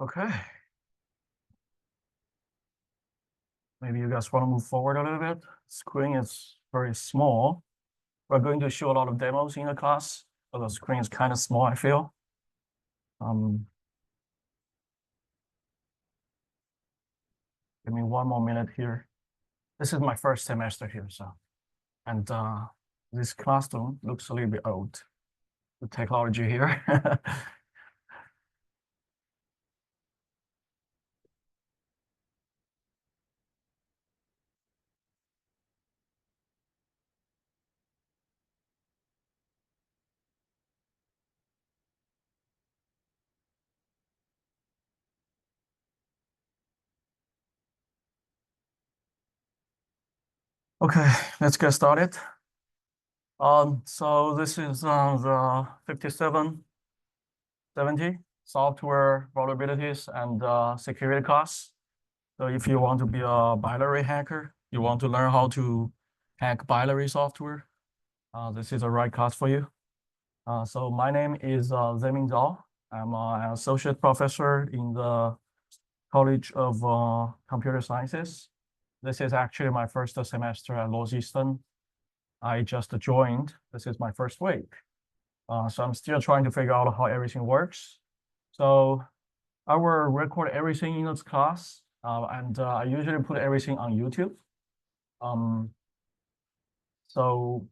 Okay. Maybe you guys want to move forward a little bit. Screen is very small. We're going to show a lot of demos in the class, so the screen is kind of small, I feel. Give me one more minute here. This is my first semester here, and this classroom looks a little bit old. The technology here. Okay, let's get started. So this is the 5770 software vulnerabilities and security costs. So if you want to be a binary hacker, you want to learn how to hack binary software, this is the right class for you. So my name is Zemin Zhao. I'm an associate professor in the College of Computer Sciences. This is actually my first semester at Northeastern. I just joined. This is my first week. So I'm still trying to figure out how everything works. So I will record everything in this class, and I usually put everything on YouTube. So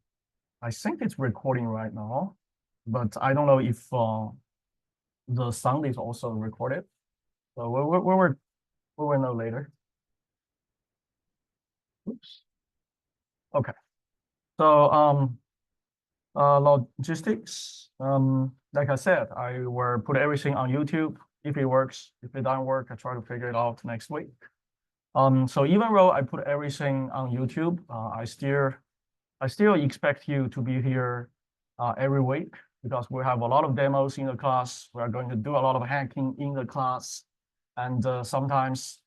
I think it's recording right now, but I don't know if the sound is also recorded. So we will know later. Oops. Okay. So logistics. Like I said, I will put everything on YouTube. If it works, if it doesn't work, I try to figure it out next week. So even though I put everything on YouTube, I still expect you to be here every week because we have a lot of demos in the class. We are going to do a lot of hacking in the class, and sometimes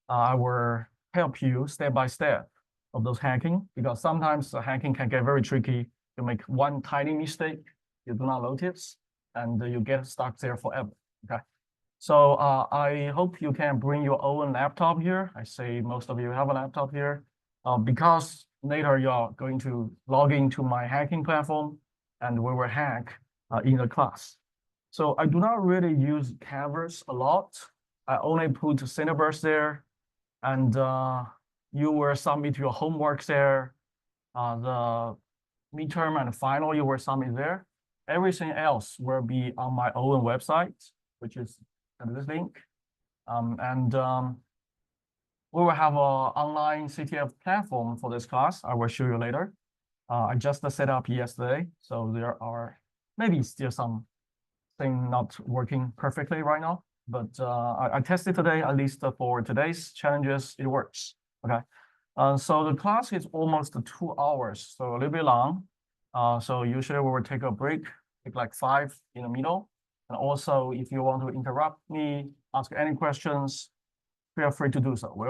I will help you step by step of those hacking because sometimes the hacking can get very tricky. You make one tiny mistake, you do not notice, and you get stuck there forever. Okay. So I hope you can bring your own laptop here. I say most of you have a laptop here because later you're going to log into my hacking platform and we will hack in the class. So I do not really use Canvas a lot. I only put Cinderburst there, and you will submit your homework there. The midterm and final you will submit there. Everything else will be on my own website, which is this link. We will have an online CTF platform for this class. I will show you later. I just set up yesterday, so there are maybe still some thing not working perfectly right now, but I tested today, at least for today's challenges, it works. Okay. So the class is almost 2 hours, so a little bit long. So usually we will take a break, take like 5 in the middle. And also, if you want to interrupt me, ask any questions, feel free to do so. We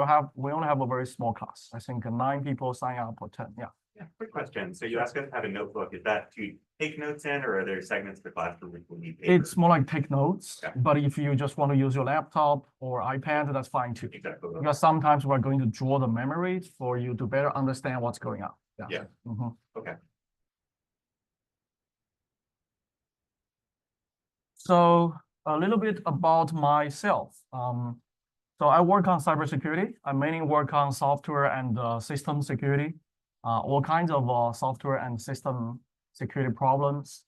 only have a very small class. I think 9 people sign up or 10. Yeah. Yeah, quick question. So you asked us to have a notebook. Is that to take notes in, or are there segments of the class where we need paper? It's more like take notes, Okay. but if you just want to use your laptop or iPad, that's fine too. Exactly. Because sometimes we're going to draw the memories for you to better understand what's going on. Yeah. Mhm. Okay. So a little bit about myself. So I work on cybersecurity. I mainly work on software and system security, all kinds of software and system security problems,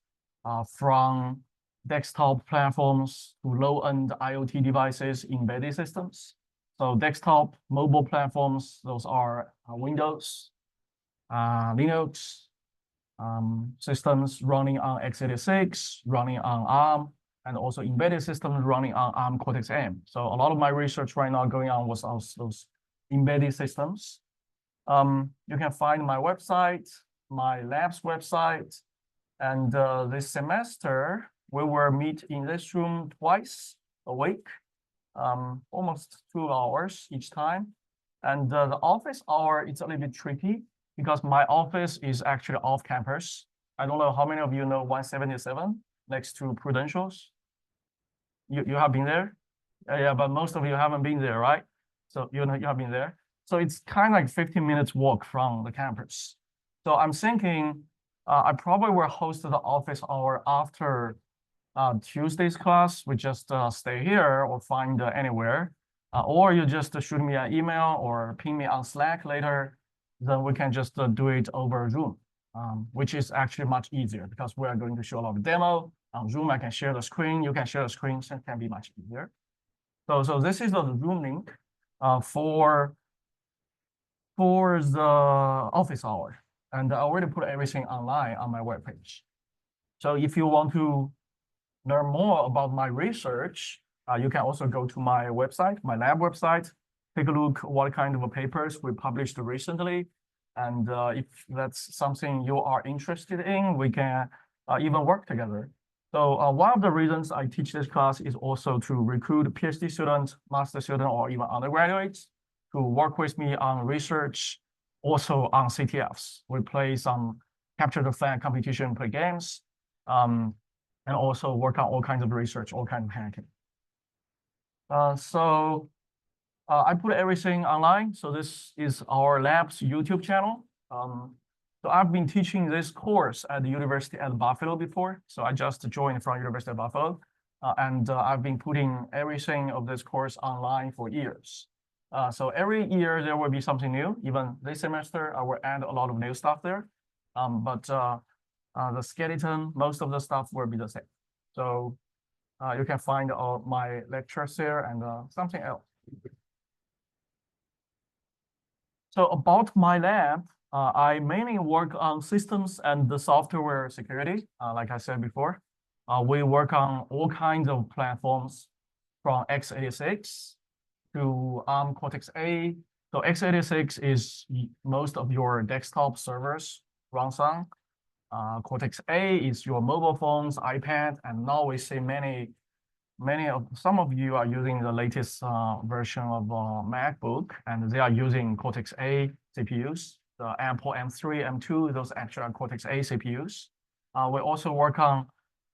from desktop platforms to low-end IoT devices, embedded systems. So desktop, mobile platforms, those are Windows, Linux, systems running on x86, running on ARM, and also embedded systems running on ARM Cortex-M. So a lot of my research right now going on was on those embedded systems. You can find my website, my lab's website, and this semester we will meet in this room twice a week, almost 2 hours each time. And the office hour is a little bit tricky because my office is actually off campus. I don't know how many of you know 177 next to Prudential's. You have been there? Yeah, but most of you haven't been there, right? So you know you have been there. So it's kind of like 15 minutes walk from the campus. So I'm thinking I probably will host the office hour after Tuesday's class. We just stay here or find anywhere, or you just shoot me an email or ping me on Slack later. Then we can just do it over Zoom, which is actually much easier because we are going to show a lot of demo on Zoom. I can share the screen. You can share the screen. So it can be much easier. So this is the Zoom link for the office hour, and I already put everything online on my webpage. So if you want to learn more about my research, you can also go to my website, my lab website, take a look what kind of papers we published recently. And if that's something you are interested in, we can even work together. So one of the reasons I teach this class is also to recruit PhD students, master students, or even undergraduates to work with me on research, also on CTFs. We play some capture the flag competition, play games, and also work on all kinds of research, all kinds of hacking. I put everything online. So this is our lab's YouTube channel. So I've been teaching this course at the University at Buffalo before. So I just joined from University of Buffalo. And I've been putting everything of this course online for years. So every year there will be something new. Even this semester, I will add a lot of new stuff there. But the skeleton, most of the stuff will be the same. So you can find all my lectures there and something else. So about my lab, I mainly work on systems and the software security. Like I said before, we work on all kinds of platforms from x86 to ARM Cortex-A. So x86 is most of your desktop servers runs on. Cortex-A is your mobile phones, iPad, and now we see some of you are using the latest version of MacBook, and they are using Cortex-A CPUs. The Apple M3, M2, those actually are Cortex-A CPUs. We also work on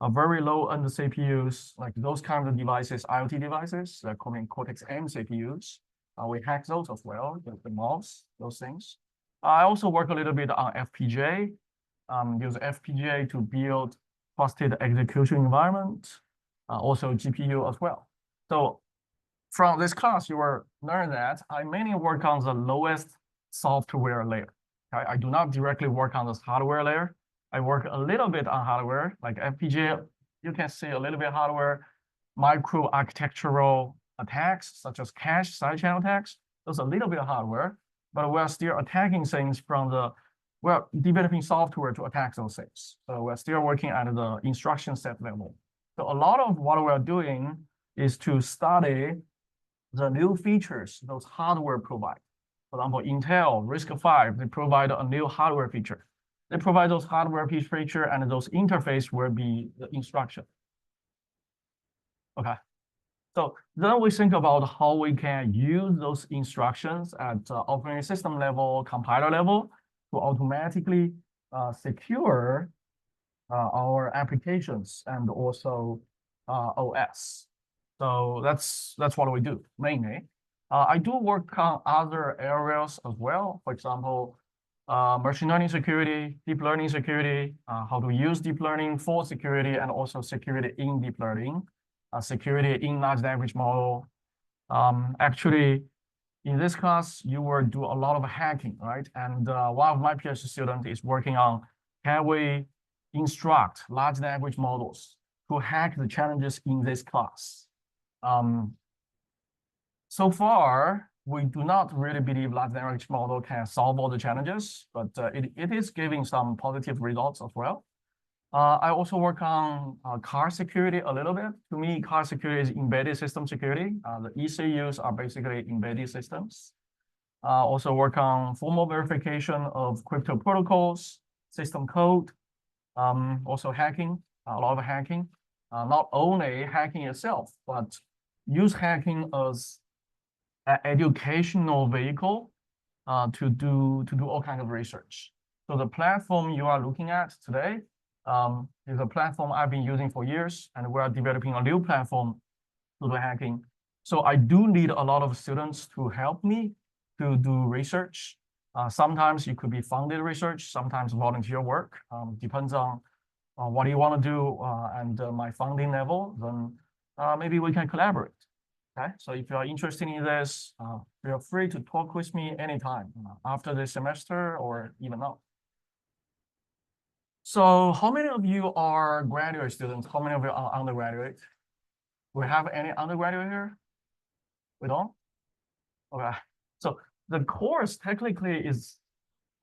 very low-end CPUs, like those kind of devices, IoT devices, they're calling Cortex-M CPUs. We hack those as well, the mouse, those things. I also work a little bit on FPGA, use FPGA to build trusted execution environment. Also GPU as well. So from this class, you will learn that I mainly work on the lowest software layer. I do not directly work on this hardware layer. I work a little bit on hardware, like FPGA. You can see a little bit hardware, micro architectural attacks, such as cache side channel attacks. Those a little bit of hardware, but we're still attacking things from we're developing software to attack those things. So we're still working at the instruction set level. So a lot of what we're doing is to study the new features those hardware provide. For example, Intel, RISC-V, they provide a new hardware feature. They provide those hardware feature and those interface will be the instruction. Okay. So then we think about how we can use those instructions at operating system level, compiler level to automatically secure our applications and also OS. So that's what we do mainly. I do work on other areas as well. For example, machine learning security, deep learning security, how to use deep learning for security and also security in deep learning, security in large language model. Actually, in this class, you will do a lot of hacking, right? And one of my PhD students is working on can we instruct large language models to hack the challenges in this class. So far, we do not really believe large language model can solve all the challenges, but it is giving some positive results as well. I also work on car security a little bit. To me, car security is embedded system security. The ECUs are basically embedded systems. Also work on formal verification of crypto protocols, system code, also hacking, a lot of hacking. Not only hacking itself, but use hacking as an educational vehicle to do all kinds of research. So the platform you are looking at today is a platform I've been using for years, and we're developing a new platform to do hacking. So I do need a lot of students to help me to do research. Sometimes it could be funded research, sometimes volunteer work, depends on what you want to do and my funding level, then maybe we can collaborate. Okay, so if you are interested in this, feel free to talk with me anytime after this semester or even now. So how many of you are graduate students? How many of you are undergraduate? We have any undergraduate here? We don't? Okay. So the course technically is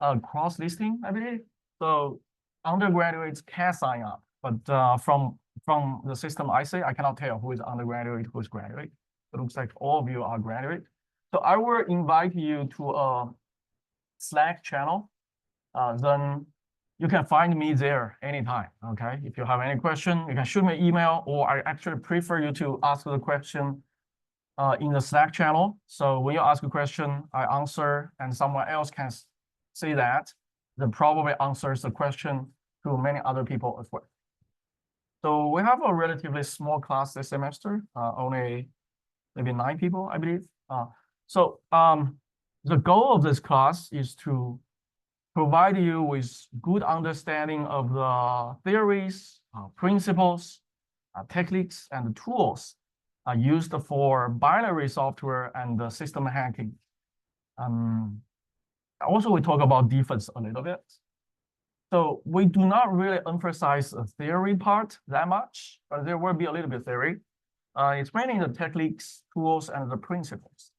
cross-listing, I believe. So undergraduates can sign up, but from the system I see, I cannot tell who is undergraduate, who is graduate. It looks like all of you are graduate. So I will invite you to a Slack channel. Then you can find me there anytime, okay? If you have any question, you can shoot me an email, or I actually prefer you to ask the question in the Slack channel. So when you ask a question, I answer, and someone else can see that, then probably answers the question to many other people as well. So we have a relatively small class this semester, only maybe 9 people, I believe. So the goal of this class is to provide you with good understanding of the theories, principles, techniques, and tools used for binary software and system hacking. Also, we talk about defense a little bit. So we do not really emphasize the theory part that much, but there will be a little bit theory. It's mainly the techniques, tools, and the principles.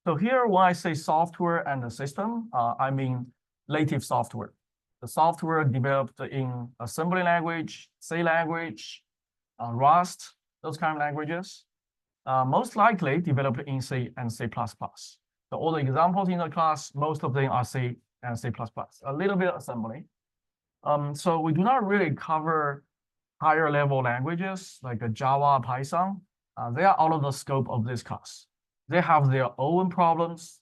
So here, when I say software and the system, I mean native software. The software developed in assembly language, C language, Rust, those kind of languages. Most likely developed in C and C++. So all the examples in the class, most of them are C and C++, a little bit assembly. So we do not really cover higher level languages like Java, Python. They are out of the scope of this class. They have their own problems.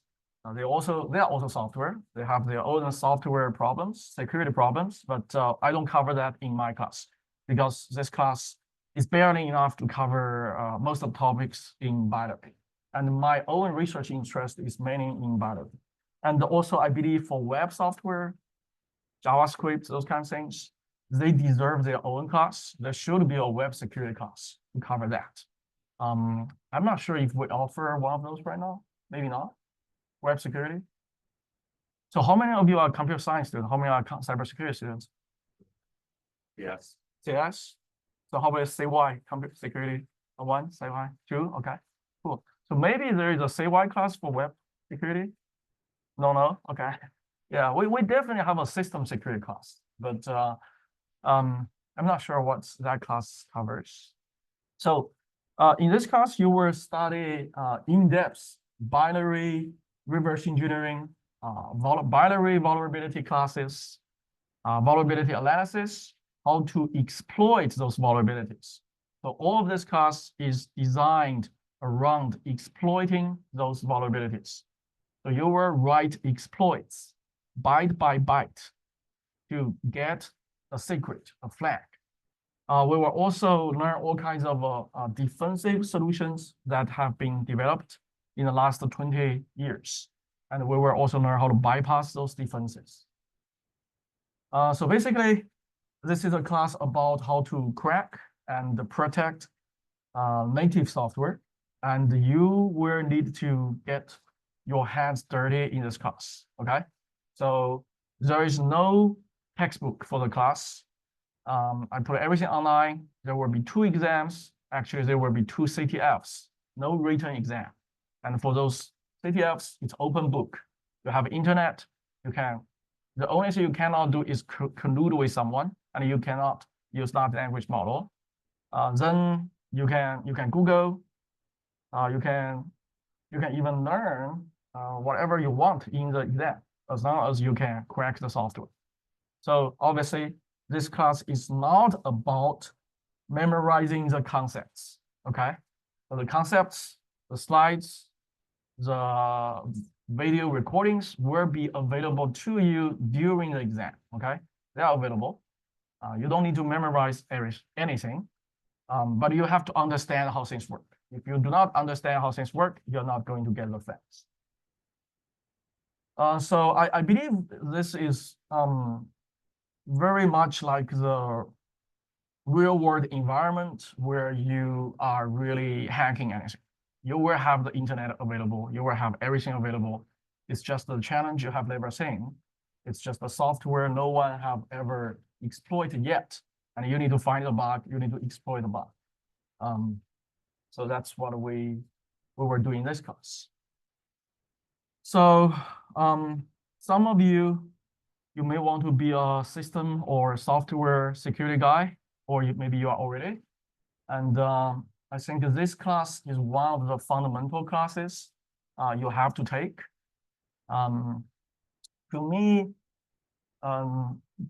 They are also software. They have their own software problems, security problems, but I don't cover that in my class because this class is barely enough to cover most of the topics in biology. And my own research interest is mainly in biology. And also, I believe for web software, JavaScript, those kind of things, they deserve their own class. There should be a web security class to cover that. I'm not sure if we offer one of those right now. Maybe not. Web security. So how many of you are computer science students? How many are cybersecurity students? Yes. Yes. So how about CY, computer security? 1, CY, 2, okay, cool. So maybe there is a CY class for web security? No, okay. Yeah, we definitely have a system security class, but I'm not sure what that class covers. So in this class, you will study in-depth binary reverse engineering, binary vulnerability classes, vulnerability analysis, how to exploit those vulnerabilities. So all of this class is designed around exploiting those vulnerabilities. So you will write exploits byte by byte to get a secret, a flag. We will also learn all kinds of defensive solutions that have been developed in the last 20 years. And we will also learn how to bypass those defenses. So basically, this is a class about how to crack and protect native software. And you will need to get your hands dirty in this class, okay? So there is no textbook for the class. I put everything online. There will be 2 exams. Actually, there will be 2 CTFs, no written exam. And for those CTFs, it's open book. You have internet, the only thing you cannot do is collude with someone, and you cannot use large language model. Then you can Google, you can even learn whatever you want in the exam, as long as you can crack the software. So obviously, this class is not about memorizing the concepts, okay? So the concepts, the slides, the video recordings will be available to you during the exam, okay? They are available. You don't need to memorize anything, but you have to understand how things work. If you do not understand how things work, you're not going to get the facts. So I believe this is very much like the real world environment where you are really hacking anything. You will have the internet available. You will have everything available. It's just a challenge you have never seen. It's just a software no one have ever exploited yet. And you need to find the bug. You need to exploit the bug. So that's what we were doing in this class. So some of you may want to be a system or software security guy, or maybe you are already. And I think this class is one of the fundamental classes you have to take. To me,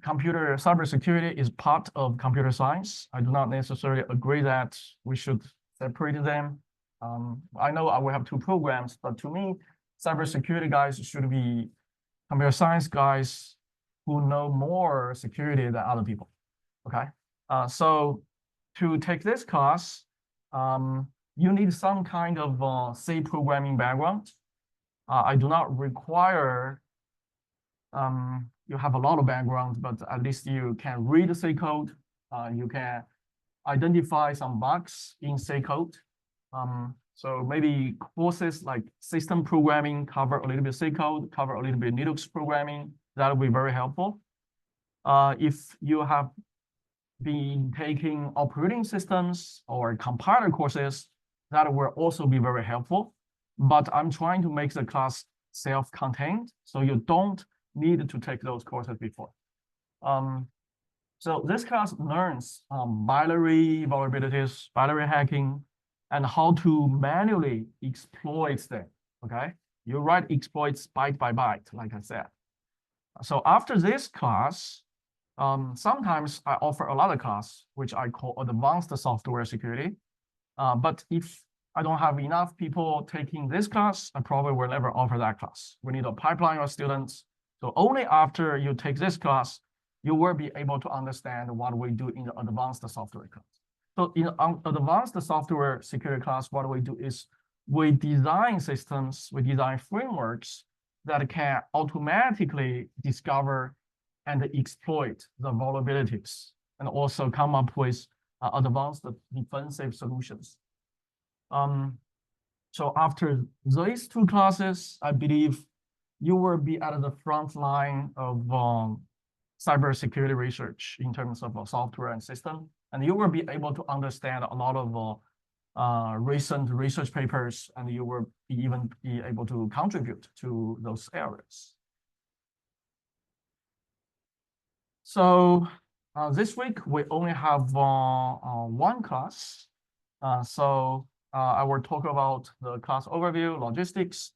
computer cybersecurity is part of computer science. I do not necessarily agree that we should separate them. I know I will have two programs, but to me, cybersecurity guys should be computer science guys who know more security than other people. Okay, so to take this class, you need some kind of C programming background. I do not require you have a lot of background, but at least you can read C code. You can identify some bugs in C code. So maybe courses like system programming cover a little bit C code, cover a little bit Linux programming. That will be very helpful. If you have been taking operating systems or compiler courses, that will also be very helpful. But I'm trying to make the class self-contained, so you don't need to take those courses before. So this class learns binary vulnerabilities, binary hacking, and how to manually exploit them, okay? You write exploits byte by byte, like I said. So after this class, sometimes I offer another class, which I call advanced software security. But if I don't have enough people taking this class, I probably will never offer that class. We need a pipeline of students. So only after you take this class, you will be able to understand what we do in the advanced software class. So in advanced software security class, what we do is we design systems, we design frameworks that can automatically discover and exploit the vulnerabilities, and also come up with advanced defensive solutions. So after these two classes, I believe you will be at the front line of cybersecurity research in terms of software and system, and you will be able to understand a lot of recent research papers, and you will even be able to contribute to those areas. So this week we only have one class. So I will talk about the class overview, logistics.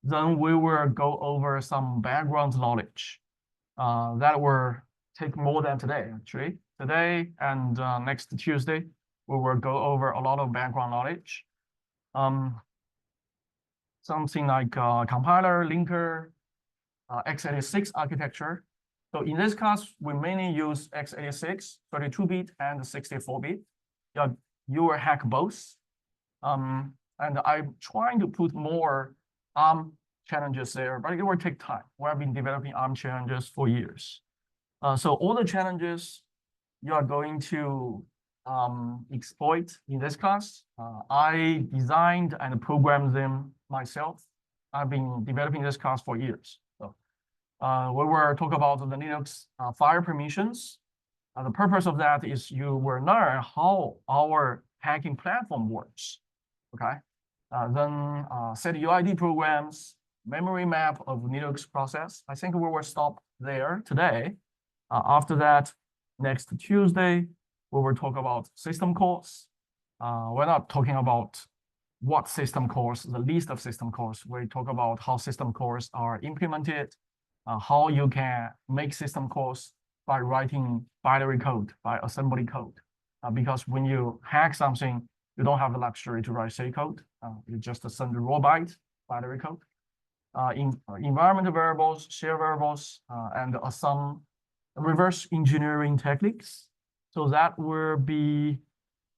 Then we will go over some background knowledge. That will take more than today, actually. Today and next Tuesday, we will go over a lot of background knowledge. Something like compiler, linker, x86 architecture. So in this class, we mainly use x86, 32-bit and 64-bit. Yeah, you will hack both. And I'm trying to put more ARM challenges there, but it will take time. We have been developing ARM challenges for years. So all the challenges you are going to exploit in this class, I designed and programmed them myself. I've been developing this class for years. So we will talk about the Linux file permissions. The purpose of that is you will learn how our hacking platform works. Okay. Then set UID programs, memory map of Linux process. I think we will stop there today. After that, next Tuesday, we will talk about system calls. We're not talking about what system calls, the list of system calls. We talk about how system calls are implemented, how you can make system calls by writing binary code, by assembly code. Because when you hack something, you don't have the luxury to write C code. You just send the raw byte binary code. In environment variables, share variables, and some reverse engineering techniques. So that will be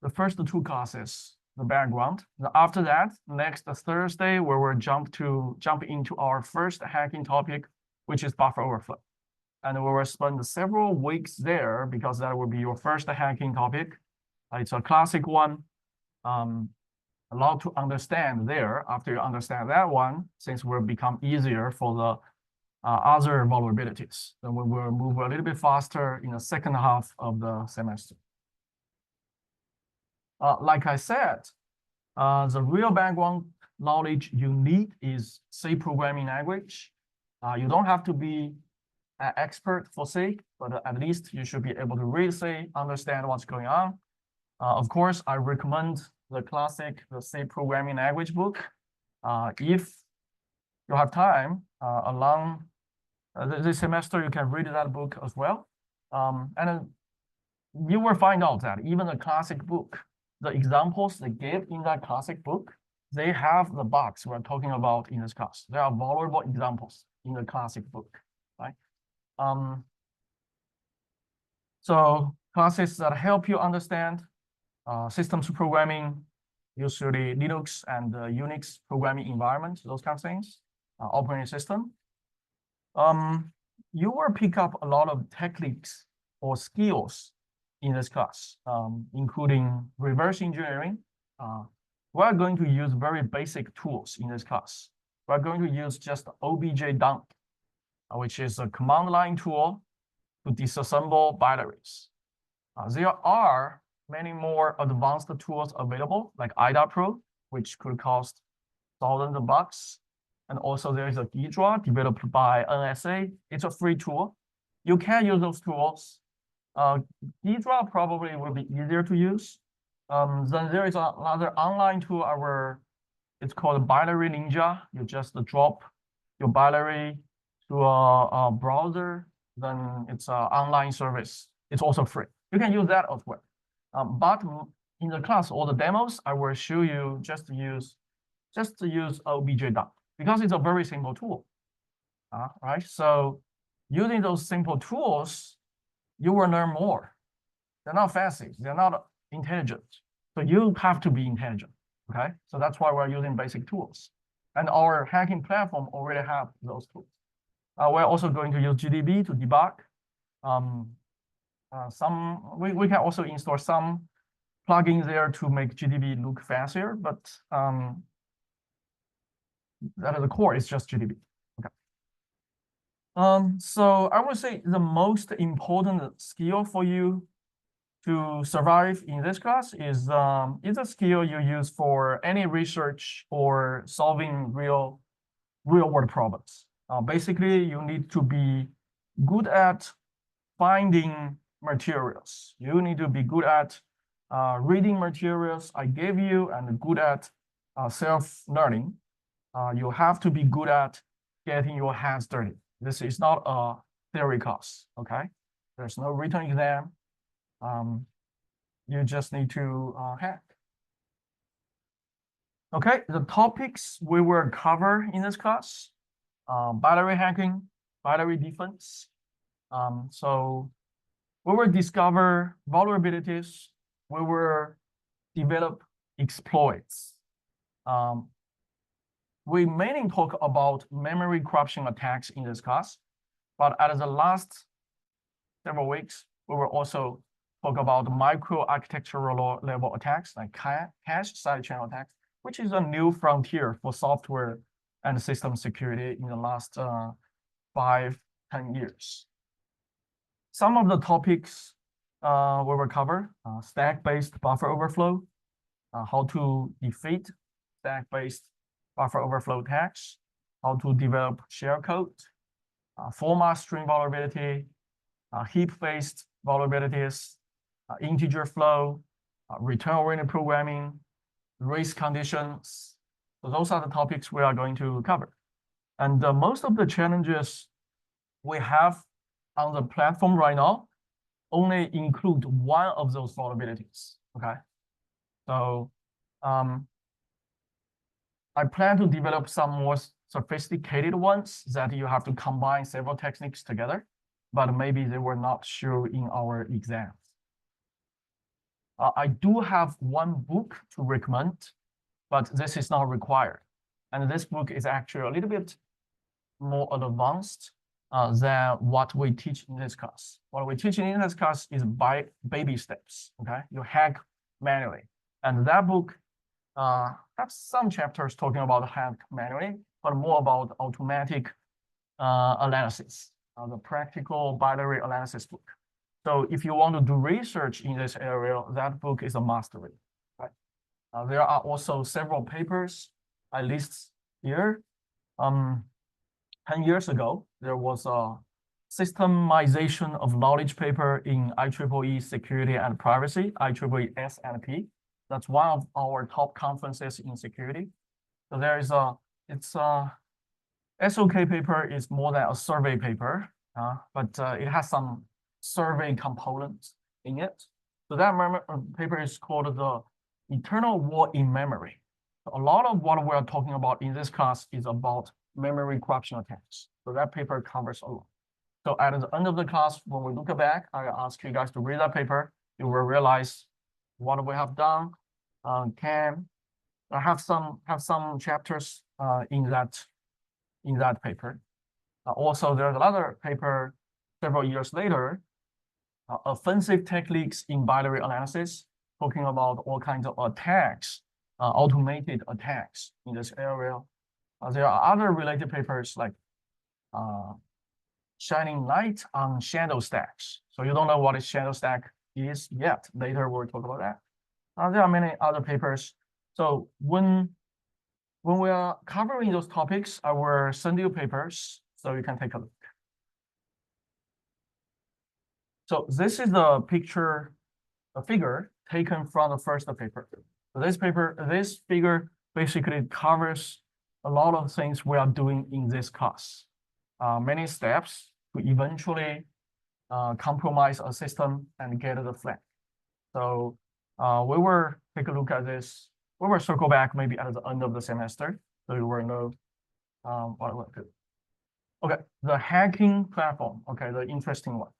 the first two classes the background. After that, next Thursday, we will jump into our first hacking topic, which is buffer overflow. And we will spend several weeks there because that will be your first hacking topic. It's a classic one. A lot to understand there. After you understand that one, things will become easier for the other vulnerabilities. Then we will move a little bit faster in the second half of the semester. Like I said, the real background knowledge you need is C programming language. You don't have to be an expert for C, but at least you should be able to read C, understand what's going on. Of course, I recommend the classic, the C programming language book. If you have time along this semester, you can read that book as well. And you will find out that even the classic book, the examples they give in that classic book, they have the bugs we're talking about in this class. There are vulnerable examples in the classic book, right? So classes that help you understand systems programming, usually Linux and Unix programming environment, those kind of things, operating system. You will pick up a lot of techniques or skills in this class, including reverse engineering. We're going to use very basic tools in this class. We're going to use just objdump, which is a command line tool to disassemble binaries. There are many more advanced tools available, like IDA-Pro, which could cost thousands of bucks. And also there is a Ghidra developed by NSA. It's a free tool. You can use those tools. Ghidra probably will be easier to use. Then there is another online tool, it's called Binary Ninja. You just drop your binary to a browser, then it's an online service. It's also free. You can use that as well. But in the class or the demos, I will show you just to use objdump because it's a very simple tool. Right? So using those simple tools, you will learn more. They're not fancy. They're not intelligent. So you have to be intelligent. Okay. So that's why we're using basic tools. And our hacking platform already have those tools. We're also going to use GDB to debug. We can also install some plugins there to make GDB look fancier, but at the core, it's just GDB. Okay. So I would say the most important skill for you to survive in this class is a skill you use for any research or solving real world problems. Basically, you need to be good at finding materials. You need to be good at reading materials I gave you and good at self-learning. You have to be good at getting your hands dirty. This is not a theory class, okay? There's no written exam. You just need to hack. Okay, the topics we will cover in this class, binary hacking, binary defense. So we will discover vulnerabilities. We will develop exploits. We mainly talk about memory corruption attacks in this class, but at the last several weeks, we will also talk about micro-architectural level attacks like cache sidechain attacks, which is a new frontier for software and system security in the last 5-10 years. Some of the topics we will cover, stack-based buffer overflow, how to defeat stack-based buffer overflow attacks, how to develop shellcode, format string vulnerability, heap-based vulnerabilities, integer flow, return-oriented programming, race conditions. So those are the topics we are going to cover. And most of the challenges we have on the platform right now only include one of those vulnerabilities, okay? So I plan to develop some more sophisticated ones that you have to combine several techniques together, but maybe they were not sure in our exams. I do have one book to recommend, but this is not required. And this book is actually a little bit more advanced than what we teach in this class. What we teach in this class is by baby steps, okay? You hack manually. And that book has some chapters talking about hack manually, but more about automatic analysis, the practical binary analysis book. So if you want to do research in this area, that book is a must read, right? There are also several papers I list here. 10 years ago, there was a systemization of knowledge paper in IEEE Security and Privacy, IEEE S&P. That's one of our top conferences in security. So there is SOK paper is more than a survey paper, but it has some survey components in it. So that paper is called the Eternal War in Memory. A lot of what we're talking about in this class is about memory corruption attacks. So that paper covers a lot. So at the end of the class, when we look back, I ask you guys to read that paper. You will realize what we have done. Can have some chapters in that paper. Also, there's another paper several years later, offensive techniques in binary analysis, talking about all kinds of attacks, automated attacks in this area. There are other related papers like shining light on shadow stacks. So you don't know what a shadow stack is yet. Later we'll talk about that. There are many other papers. So when we are covering those topics, I will send you papers so you can take a look. So this is the picture, a figure taken from the first paper. So this figure basically covers a lot of things we are doing in this class. Many steps to eventually compromise a system and get the flag. So we will take a look at this. We will circle back maybe at the end of the semester, so you will know what we'll do. Okay, the hacking platform. Okay, the interesting one.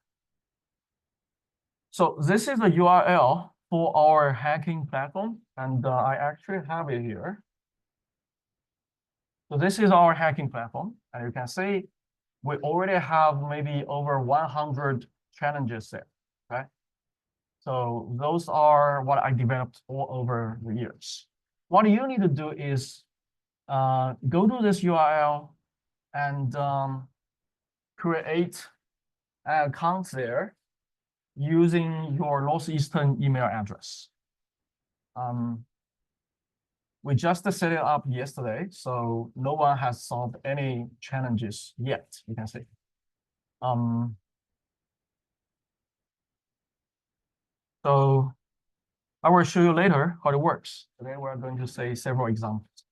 So this is the URL for our hacking platform, and I actually have it here. So this is our hacking platform, and you can see we already have maybe over 100 challenges there, okay? So those are what I developed all over the years. What you need to do is go to this URL and create an account there using your Northeastern email address. We just set it up yesterday, so no one has solved any challenges yet, you can see. So I will show you later how it works. Today we're going to say several examples.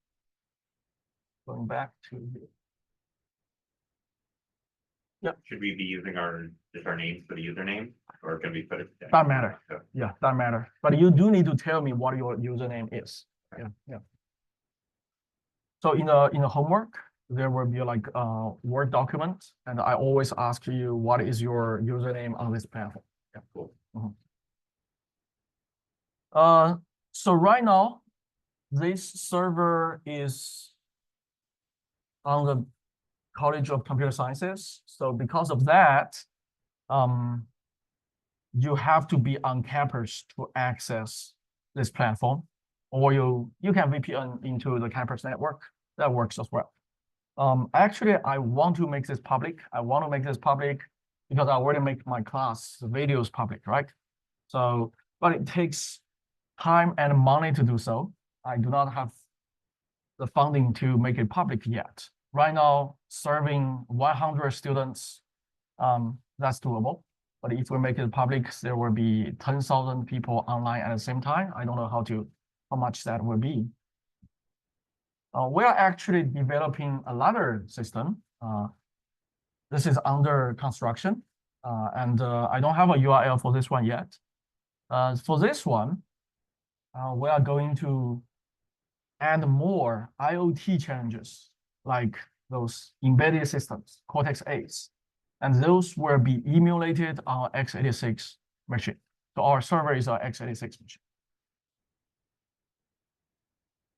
Going back to here. Yep. Should we be using just our names for the username, or can we put it? Doesn't matter. Yeah, doesn't matter. But you do need to tell me what your username is. Yeah. So in the homework, there will be like a Word document, and I always ask you what is your username on this platform. Yeah, cool. So right now, this server is on the College of Computer Sciences. So because of that, you have to be on campus to access this platform, or you can VPN into the campus network. That works as well. Actually, I want to make this public. I want to make this public because I already make my class videos public, right? So, but it takes time and money to do so. I do not have the funding to make it public yet. Right now, serving 100 students, that's doable. But if we make it public, there will be 10,000 people online at the same time. I don't know how much that will be. We are actually developing another system. This is under construction, and I don't have a URL for this one yet. For this one, we are going to add more IoT challenges, like those embedded systems, Cortex-A's, and those will be emulated on x86 machine. So our server is a x86 machine.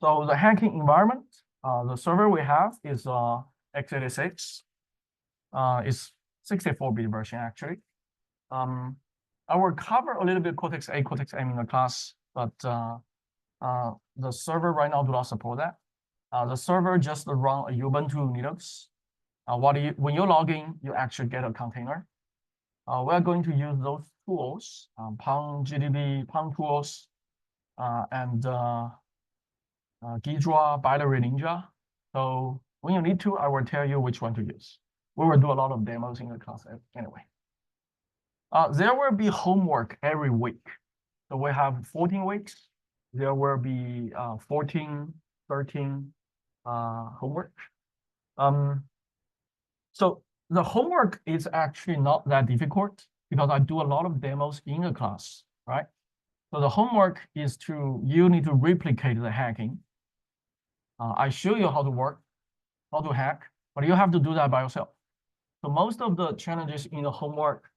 So the hacking environment, the server we have is x86. It's 64-bit version actually. I will cover a little bit Cortex-A, Cortex-M in the class, but the server right now do not support that. The server just run a Ubuntu Linux. When you log in, you actually get a container. We're going to use those tools, Pound GDB, Pound tools, and Ghidra, Binary Ninja. So when you need to, I will tell you which one to use. We will do a lot of demos in the class anyway. There will be homework every week. So we have 14 weeks. There will be 14, 13 homework. So the homework is actually not that difficult because I do a lot of demos in the class, right? So the homework is you need to replicate the hacking. I show you how to hack, but you have to do that by yourself. So most of the challenges in the homework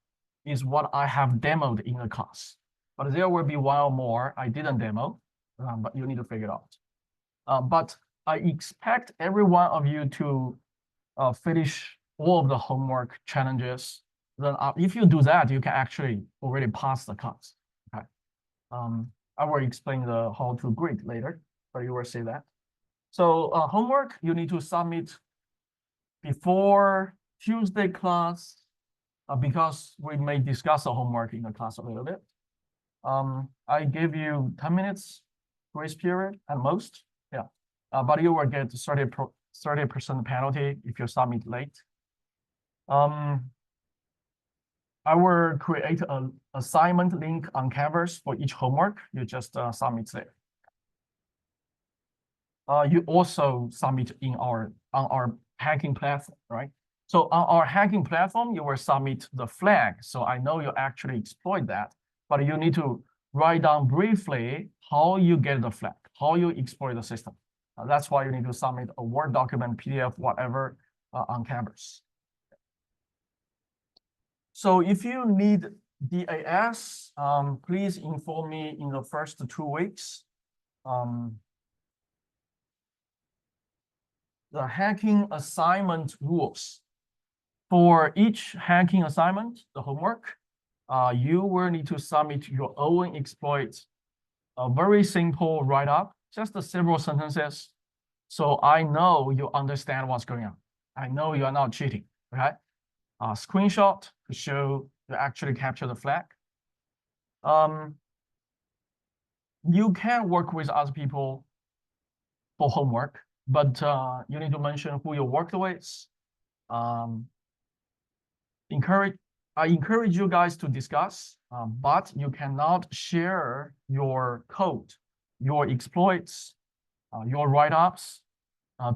is what I have demoed in the class. But there will be one or more I didn't demo, but you need to figure it out. But I expect every one of you to finish all of the homework challenges. Then if you do that, you can actually already pass the class. Okay. I will explain how to grade later, but you will see that. So homework, you need to submit before Tuesday class, because we may discuss the homework in the class a little bit. I give you 10 minutes grace period at most, yeah. But you will get 30% penalty if you submit late. I will create an assignment link on Canvas for each homework. You just submit there. You also submit on our hacking platform, right? So on our hacking platform, you will submit the flag. So I know you actually exploit that, but you need to write down briefly how you get the flag, how you exploit the system. That's why you need to submit a Word document, PDF, whatever, on Canvas. So if you need DAS, please inform me in the first 2 weeks. The hacking assignment rules. For each hacking assignment, the homework, you will need to submit your own exploit, a very simple write-up, just several sentences. So I know you understand what's going on. I know you are not cheating, okay? Screenshot to show you actually capture the flag. You can work with other people for homework, but you need to mention who you worked with. I encourage you guys to discuss, but you cannot share your code, your exploits, your write-ups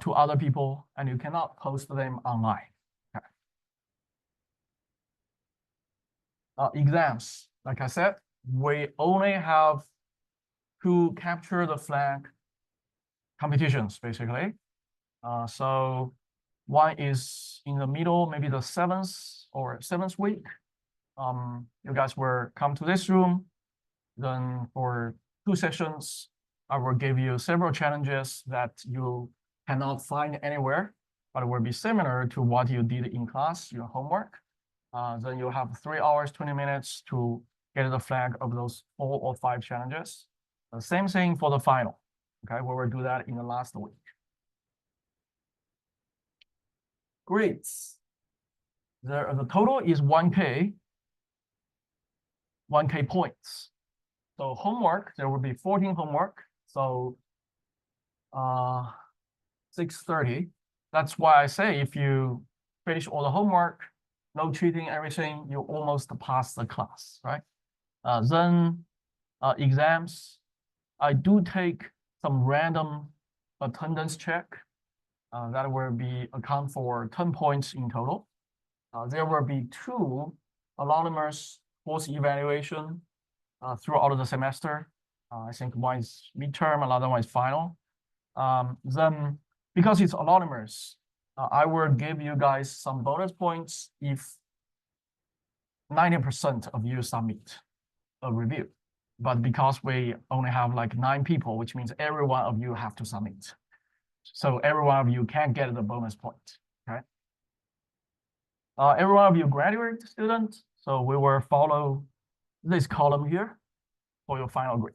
to other people, and you cannot post them online. Okay. Exams, like I said, we only have 2 capture the flag competitions, basically. So one is in the middle, maybe the 7th week. You guys will come to this room. Then for 2 sessions, I will give you several challenges that you cannot find anywhere, but it will be similar to what you did in class, your homework. Then you have 3 hours, 20 minutes to get the flag of those 4 or 5 challenges. The same thing for the final. Okay, we will do that in the last week. Grades. The total is 1K points. So homework, there will be 14 homework. So 630. That's why I say if you finish all the homework, no cheating, everything, you almost pass the class, right? Then exams, I do take some random attendance check. That will be account for 10 points in total. There will be 2 anonymous course evaluation throughout the semester. I think one is midterm, another one is final. Then because it's anonymous, I will give you guys some bonus points if 90% of you submit. a review. But because we only have like 9 people, which means every one of you have to submit. So every one of you can get the bonus point, okay? Every one of you graduate student, so we will follow this column here for your final grade.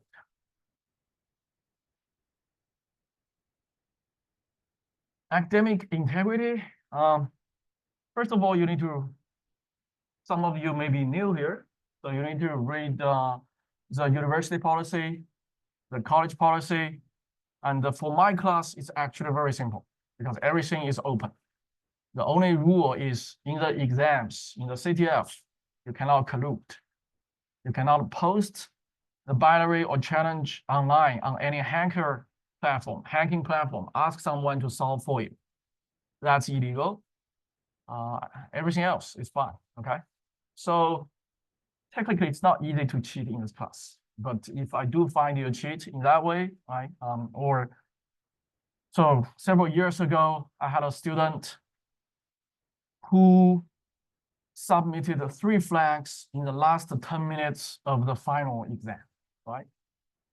Academic integrity. First of all, some of you may be new here, so you need to read the university policy, the college policy, and for my class, it's actually very simple because everything is open. The only rule is in the exams, in the CTF, you cannot collude. You cannot post the binary or challenge online on any hacking platform, ask someone to solve for you. That's illegal. Everything else is fine, okay? So technically it's not easy to cheat in this class, but if I do find you cheat in that way, right? So several years ago, I had a student who submitted 3 flags in the last 10 minutes of the final exam, right?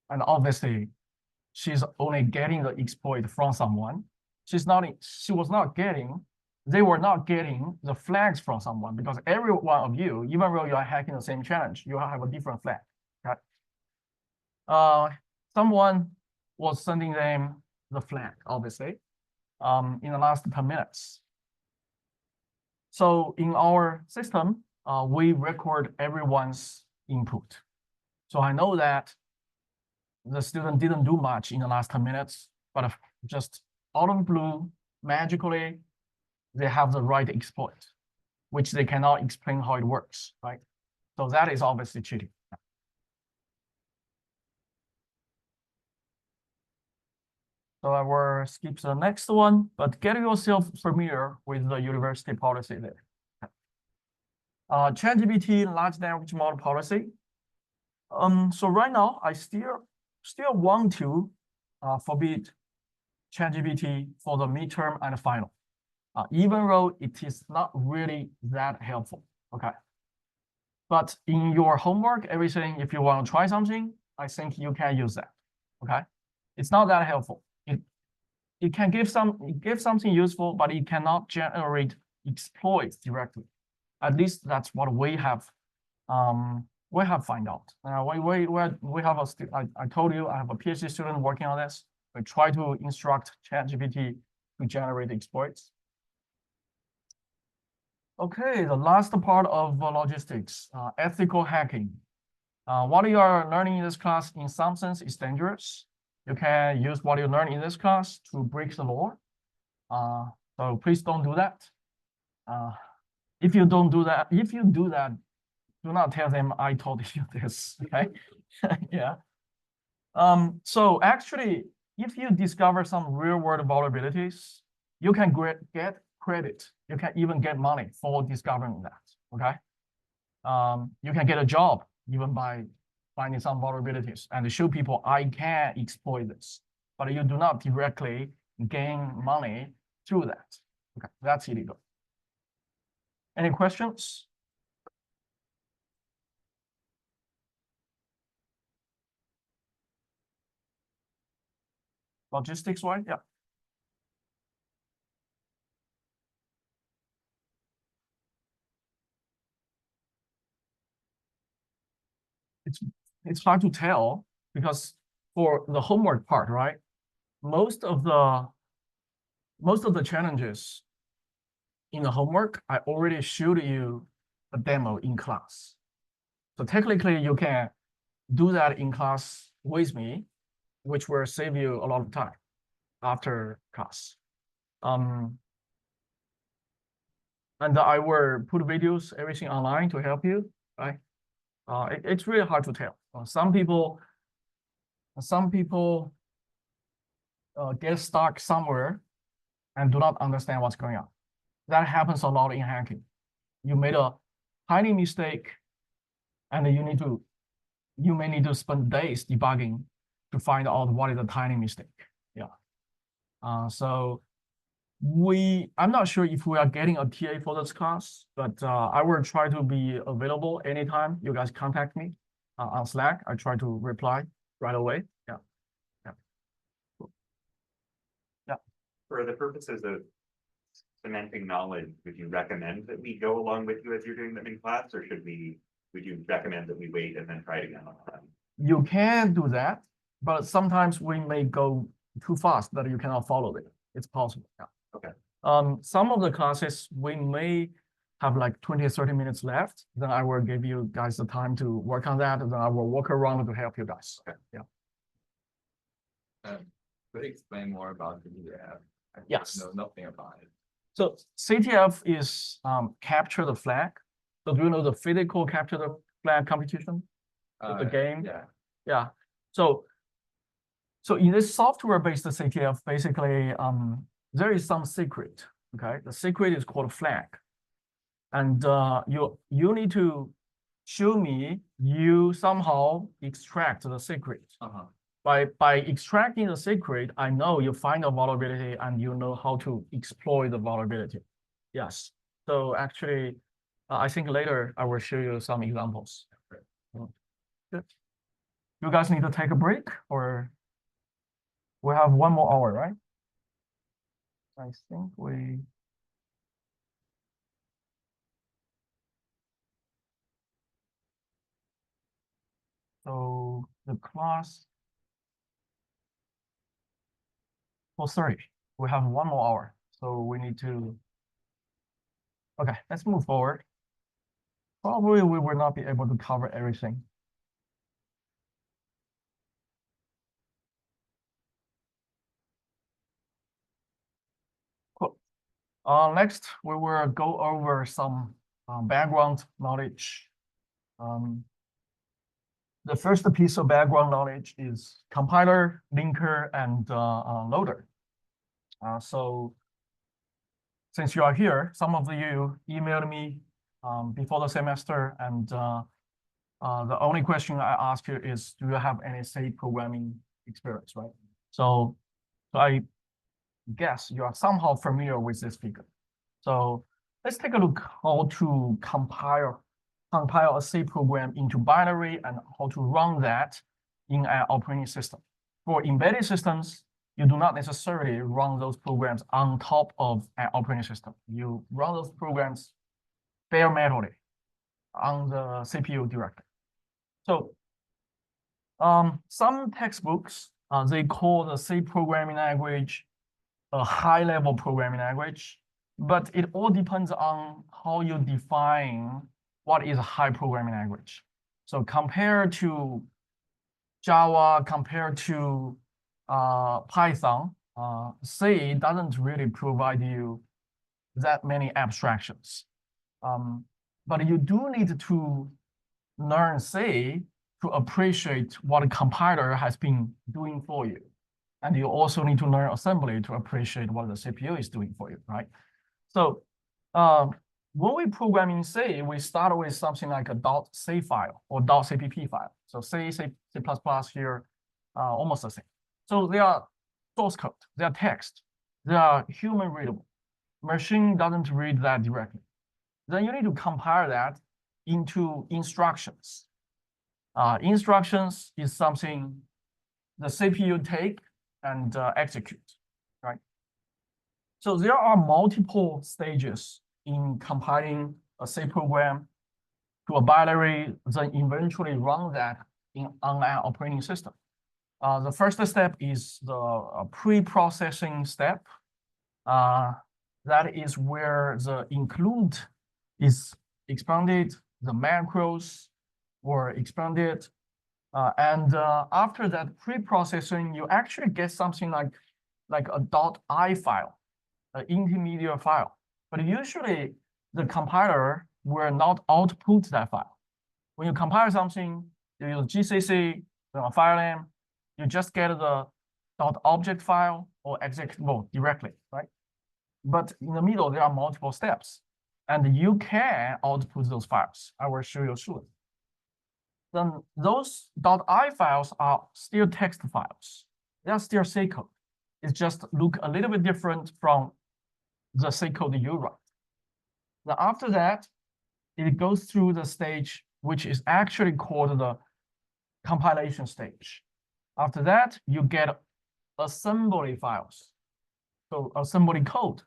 And obviously, she's only getting the exploit from someone. They were not getting the flags from someone because every one of you, even though you are hacking the same challenge, you have a different flag, okay? Someone was sending them the flag, obviously, in the last 10 minutes. So in our system, we record everyone's input. So I know that the student didn't do much in the last 10 minutes, but just out of the blue, magically, they have the right exploit, which they cannot explain how it works, right? So that is obviously cheating. So I will skip the next one, but get yourself familiar with the university policy there. ChatGPT large language model policy. So right now, I still want to forbid ChatGPT for the midterm and final, even though it is not really that helpful, okay? But in your homework, everything, if you want to try something, I think you can use that, okay? It's not that helpful. It can give something useful, but it cannot generate exploits directly. At least that's what we have found out. We have I told you I have a PhD student working on this. We try to instruct ChatGPT to generate exploits. Okay, the last part of logistics, ethical hacking. What you are learning in this class, in some sense, is dangerous. You can use what you learn in this class to break the law. So please don't do that. If you do that, do not tell them I told you this, okay? Yeah. So actually, if you discover some real-world vulnerabilities, you can get credit. You can even get money for discovering that, okay? You can get a job even by finding some vulnerabilities and show people I can exploit this, but you do not directly gain money through that. Okay, that's illegal. Any questions? Logistics-wise, yeah. It's hard to tell because for the homework part, right? Most of the challenges in the homework, I already showed you a demo in class. So technically, you can do that in class with me, which will save you a lot of time after class. And I will put videos, everything online to help you, right? It's really hard to tell. Some people get stuck somewhere and do not understand what's going on. That happens a lot in hacking. You made a tiny mistake, and you may need to spend days debugging to find out what is a tiny mistake. Yeah. So I'm not sure if we are getting a TA for this class, but I will try to be available anytime you guys contact me. on Slack. I try to reply right away. Yeah. For the purposes of cementing knowledge, would you recommend that we go along with you as you're doing them in class, or would you recommend that we wait and then try it again on our own? You can do that, but sometimes we may go too fast that you cannot follow it. It's possible. Yeah. Okay. Some of the classes we may have like 20 or 30 minutes left. Then I will give you guys the time to work on that. And then I will walk around to help you guys. Okay. Yeah. Could you explain more about the CTF? I Yes. know nothing about it. So CTF is capture the flag. So do you know the physical capture the flag competition? The game? Yeah. Yeah. So in this software-based CTF, basically, there is some secret. Okay, the secret is called flag, and you need to show me you somehow extract the secret. By extracting the secret, I know you find a vulnerability and you know how to exploit the vulnerability. Yes. So actually, I think later I will show you some examples. Good. You guys need to take a break, or we have 1 more hour, right? I think we. So the class. 4:30. We have 1 more hour, so we need to. Okay, let's move forward. Probably we will not be able to cover everything. Cool. Next, we will go over some background knowledge. The first piece of background knowledge is compiler, linker, and loader. So since you are here, some of you emailed me before the semester, and the only question I ask you is, do you have any C programming experience, right? So I guess you are somehow familiar with this figure. So let's take a look how to compile a C program into binary and how to run that in an operating system. For embedded systems, you do not necessarily run those programs on top of an operating system. You run those programs bare metally on the CPU directly. So some textbooks, they call the C programming language a high-level programming language, but it all depends on how you define what is a high programming language. So compared to Java, compared to Python, C doesn't really provide you that many abstractions. But you do need to learn C to appreciate what a compiler has been doing for you. And you also need to learn assembly to appreciate what the CPU is doing for you, right? So when we program in C, we start with something like a .c file or .cpp file. So C, C++ here, almost the same. So they are source code, they are text, they are human readable. Machine doesn't read that directly. Then you need to compile that into instructions. Instructions is something the CPU take and execute, right? So there are multiple stages in compiling a C program to a binary, then eventually run that on an operating system. The first step is the pre-processing step. That is where the include is expanded, the macros were expanded. And after that pre-processing, you actually get something like a .i file, an intermediate file. But usually the compiler will not output that file. When you compile something, you use GCC, a file name, you just get the .object file or executable directly, right? But in the middle, there are multiple steps, and you can output those files. I will show you soon. Then those .i files are still text files. They are still C code. It just look a little bit different from the C code you write. Now after that, it goes through the stage which is actually called the compilation stage. After that, you get assembly files. So assembly code.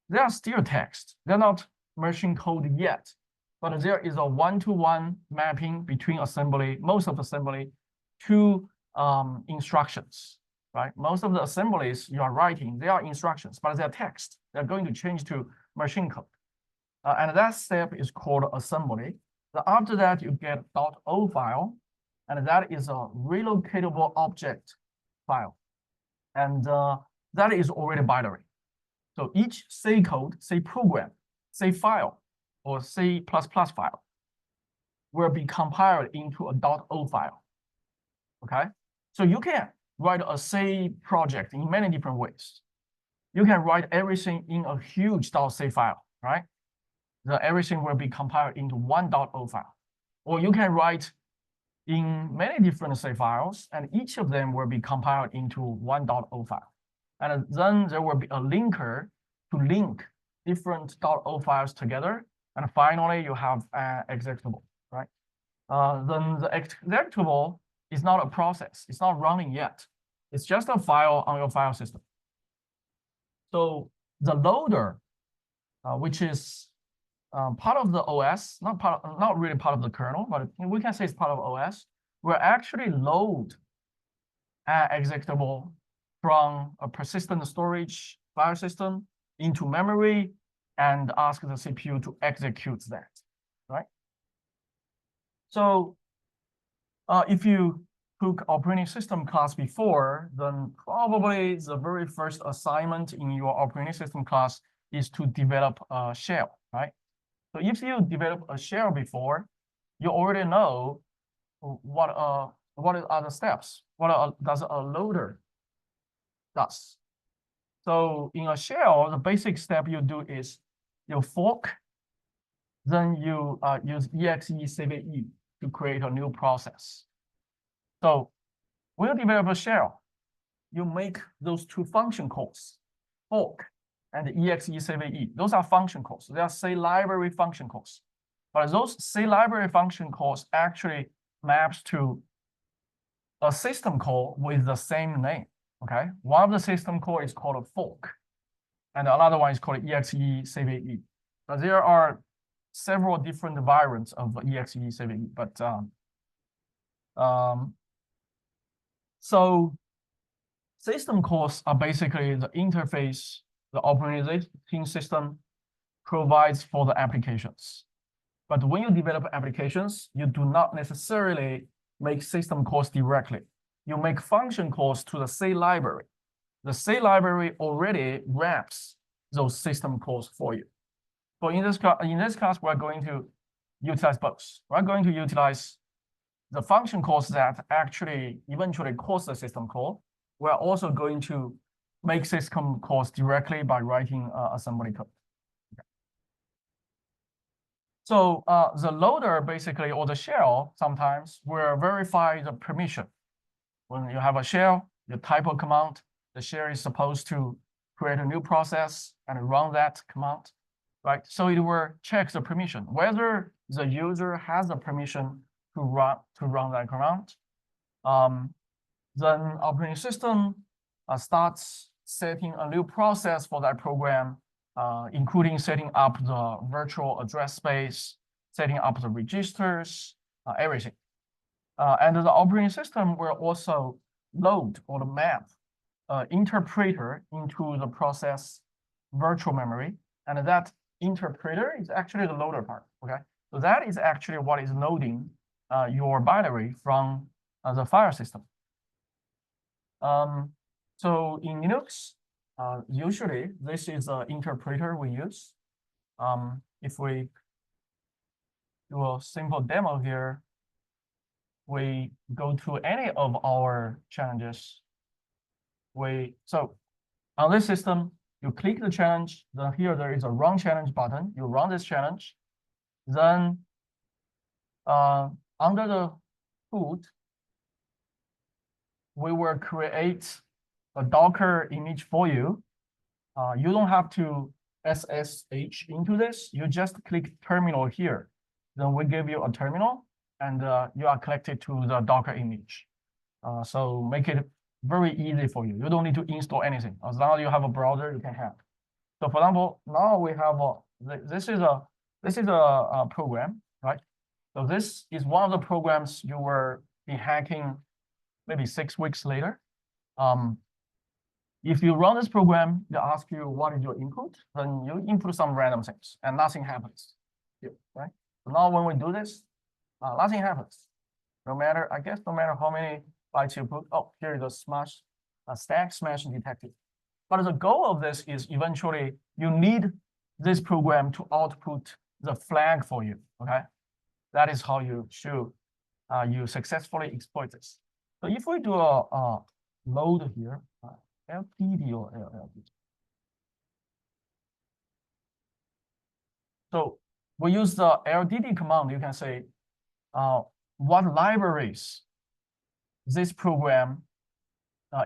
They are still text. They're not machine code yet, but there is a one-to-one mapping between assembly, most of assembly, to instructions, right? Most of the assemblies you are writing, they are instructions, but they're text. They're going to change to machine code. And that step is called assembly. After that, you get .o file, and that is a relocatable object file. And that is already binary. So each C code, C program, C file, or C++ file will be compiled into a .o file, okay? So you can write a C project in many different ways. You can write everything in a huge .c file, right? Everything will be compiled into one .o file. Or you can write in many different C files, and each of them will be compiled into one .o file. And then there will be a linker to link different .o files together. And finally, you have an executable, right? Then the executable is not a process. It's not running yet. It's just a file on your file system. So the loader, which is part of the OS, not really part of the kernel, but we can say it's part of OS, will actually load an executable from a persistent storage file system into memory and ask the CPU to execute that, right? So if you took operating system class before, then probably the very first assignment in your operating system class is to develop a shell, right? So if you develop a shell before, you already know what are the steps, does a loader does. So in a shell, the basic step you do is you fork, then you use exe-cve to create a new process. So when you develop a shell, you make those two function calls, fork and exe-cve. Those are function calls. They are C library function calls. But those C library function calls actually maps to a system call with the same name, okay? One of the system call is called a fork, and another one is called exe-cve. But there are several different variants of exe-cve, but so system calls are basically the interface the operating system provides for the applications. But when you develop applications, you do not necessarily make system calls directly. You make function calls to the C library. The C library already wraps those system calls for you. So in this class, we're going to utilize both. We're going to utilize the function calls that actually eventually calls the system call. We're also going to make system calls directly by writing assembly code. Okay. So the loader basically, or the shell, sometimes will verify the permission. When you have a shell, you type a command, the shell is supposed to create a new process and run that command, right? So it will check the permission, whether the user has the permission to run that command. Then operating system starts setting a new process for that program, including setting up the virtual address space, setting up the registers, everything. And the operating system will also load or map interpreter into the process virtual memory. And that interpreter is actually the loader part, okay? So that is actually what is loading your binary from the file system. So in Linux, usually this is the interpreter we use. If we do a simple demo here, we go to any of our challenges. So on this system, you click the challenge, then here there is a run challenge button. You run this challenge. Then under the hood, we will create a Docker image for you. You don't have to SSH into this. You just click terminal here. Then we give you a terminal. and you are connected to the Docker image. So make it very easy for you. You don't need to install anything. As long as you have a browser, you can hack. So for example, now we have this is a program, right? So this is one of the programs you will be hacking maybe 6 weeks later. If you run this program, they ask you what is your input, then you input some random things and nothing happens. Right? So now when we do this, nothing happens. No matter, I guess, no matter how many bytes you put. Oh, here is a stack smash detected. But the goal of this is eventually you need this program to output the flag for you. Okay, that is how you should you successfully exploit this. So if we do a load here, LTD or LLD. So we use the LDD command. You can say what libraries this program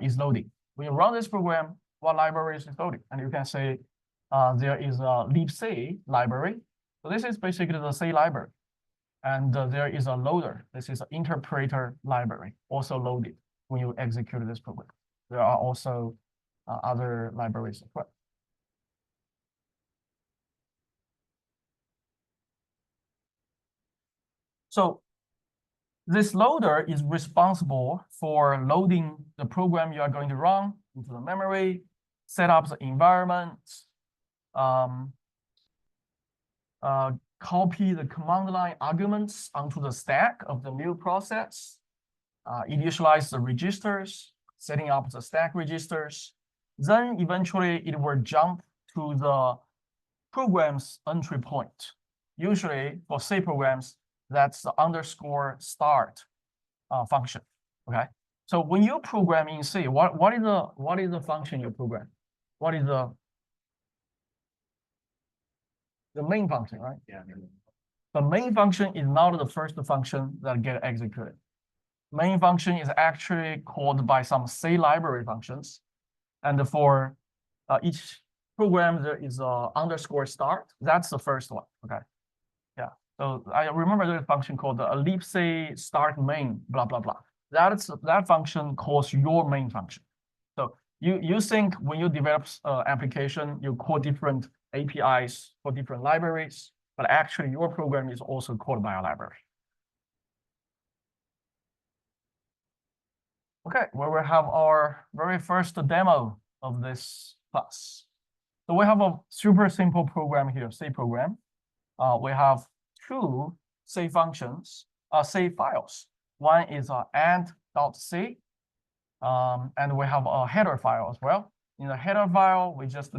is loading. When you run this program, what libraries is loading? And you can say there is a libc library. So this is basically the C library. And there is a loader. This is an interpreter library, also loaded when you execute this program. There are also other libraries as well. So this loader is responsible for loading the program you are going to run into the memory, set up the environment, copy the command line arguments onto the stack of the new process, initialize the registers, setting up the stack registers. Then eventually it will jump to the program's entry point. Usually for C programs, that's the underscore start function. Okay. So when you program in C, what is the function you program? What is the main function, right? Yeah. The main function is not the first function that get executed. Main function is actually called by some C library functions. And for each program, there is a underscore start. That's the first one. Okay. Yeah. So I remember there's a function called the libc start main, blah, blah, blah. That function calls your main function. So you think when you develop application, you call different APIs for different libraries, but actually your program is also called by a library. Okay, we will have our very first demo of this class. So we have a super simple program here, C program. We have two C functions, C files. One is add.c, and we have a header file as well. In the header file, we just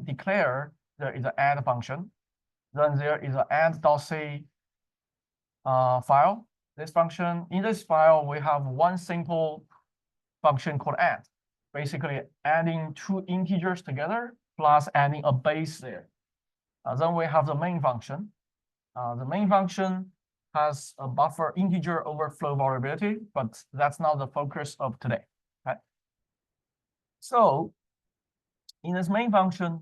declare there is an add function. Then there is an add.c file. This function, in this file, we have one simple function called add, basically adding two integers together plus adding a base there. Then we have the main function. The main function has a buffer integer overflow vulnerability, but that's not the focus of today. Okay? So in this main function,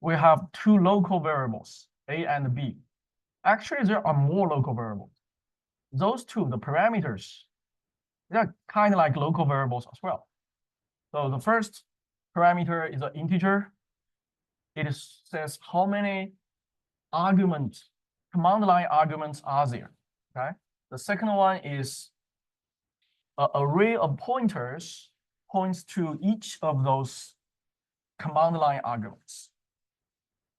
we have two local variables, A and B. Actually, there are more local variables. Those two, the parameters, they're kind of like local variables as well. So the first parameter is an integer. It says how many arguments, command line arguments are there. Okay. The second one is an array of pointers points to each of those command line arguments.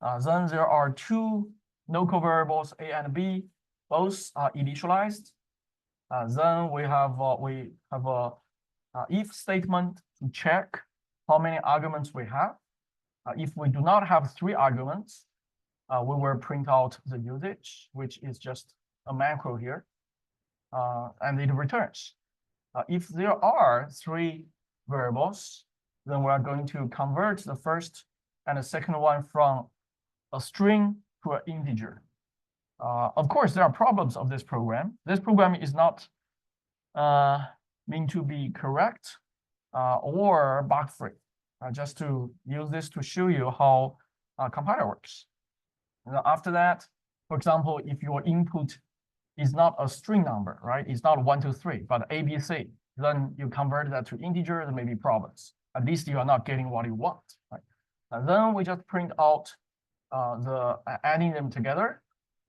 Then there are two local variables A and B, both are initialized. Then we have a if statement to check how many arguments we have. If we do not have 3 arguments, we will print out the usage, which is just a macro here, and it returns. If there are 3 variables, then we are going to convert the first and the second one from a string to an integer. Of course, there are problems of this program. This program is not meant to be correct or bug-free. Just to use this to show you how compiler works. And after that, for example, if your input is not a string number, right? It's not 1, 2, 3, but ABC. Then you convert that to integer, there may be problems. At least you are not getting what you want, right? And then we just print out adding them together.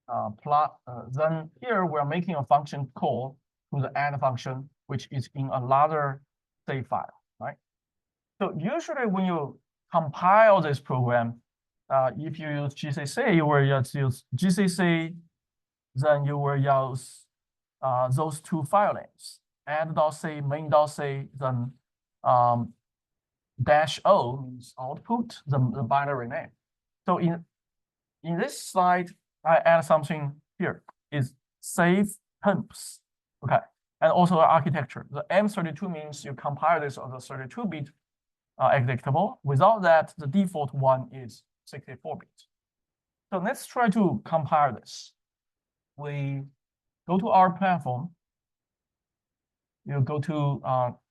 Then here we're making a function call to the add function, which is in another save file, right? So usually when you compile this program, if you use GCC, you will just use GCC, then you will use those two file names, add.c, main.c, then -o means output, the binary name. So in this slide, I add something here, is save temps, okay, and also architecture. The M32 means you compile this as a 32-bit executable. Without that, the default one is 64-bit. So let's try to compile this. We go to our platform. You go to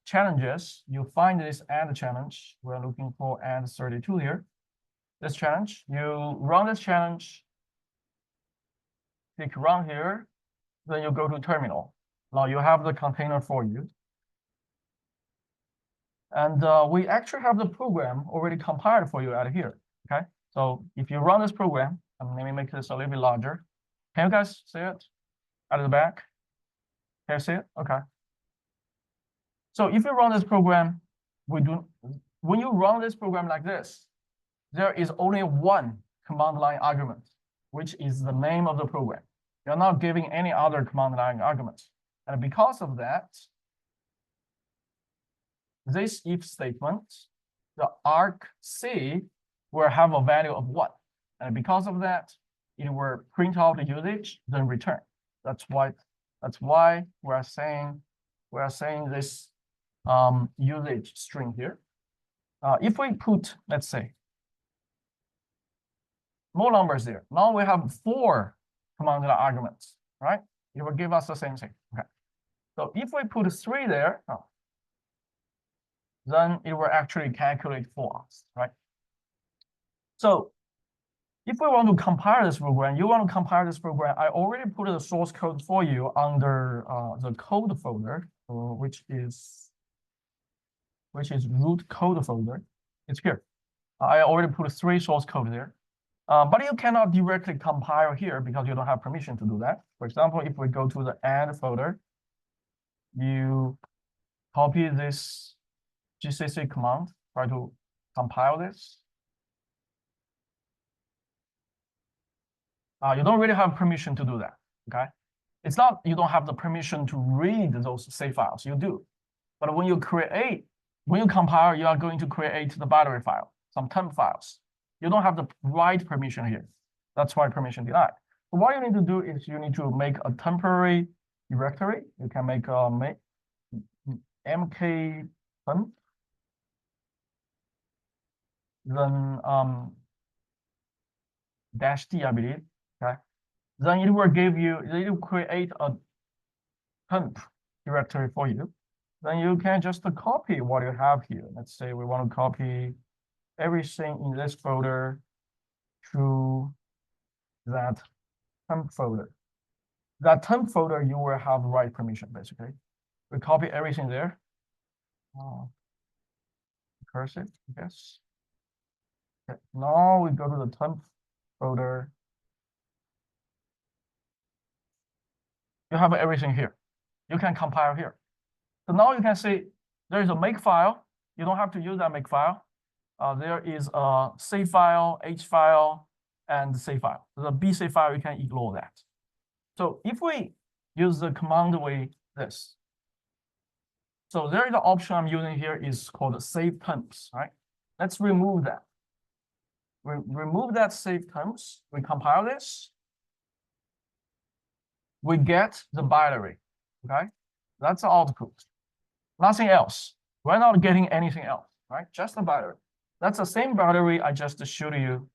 challenges. You find this add challenge. We're looking for add 32 here. This challenge. You run this challenge. Click run here. Then you go to terminal. Now you have the container for you. And we actually have the program already compiled for you out here. Okay. So if you run this program, let me make this a little bit larger. Can you guys see it at the back? Can you see it? Okay. So if you run this program, when you run this program like this, there is only one command line argument, which is the name of the program. You're not giving any other command line arguments. And because of that, this if statement, the argc will have a value of 1. And because of that, it will print out the usage, then return. That's why we're saying this usage string here. If we put, let's say, more numbers there. Now we have 4 command line arguments, right? It will give us the same thing. Okay. So if we put 3 there, then it will actually calculate for us, right? So if we want to compile this program, I already put the source code for you under the code folder, which is root code folder. It's here. I already put 3 source code there. But you cannot directly compile here because you don't have permission to do that. For example, if we go to the add folder, you copy this GCC command, try to compile this. You don't really have permission to do that, okay? It's not you don't have the permission to read those save files, you do. But when you compile, you are going to create the binary file, some temp files. You don't have the right permission here. That's why permission denied. So what you need to do is you need to make a temporary directory. You can make a mk temp. Then -d, I believe. Okay. Then it will create a temp directory for you. Then you can just copy what you have here. Let's say we want to copy everything in this folder to that temp folder. That temp folder, you will have right permission, basically. We copy everything there. Cursive, yes. Okay. Now we go to the temp folder. You have everything here. You can compile here. So now you can see there is a make file. You don't have to use that make file. There is a C file, H file, and C file. The BC file, you can ignore that. So if we use the command way this, so there is an option I'm using here is called save temps, right? Let's remove that. We remove that save temps. We compile this. We get the binary, okay? That's the output. Nothing else. We're not getting anything else, right? Just the binary. That's the same binary I just showed you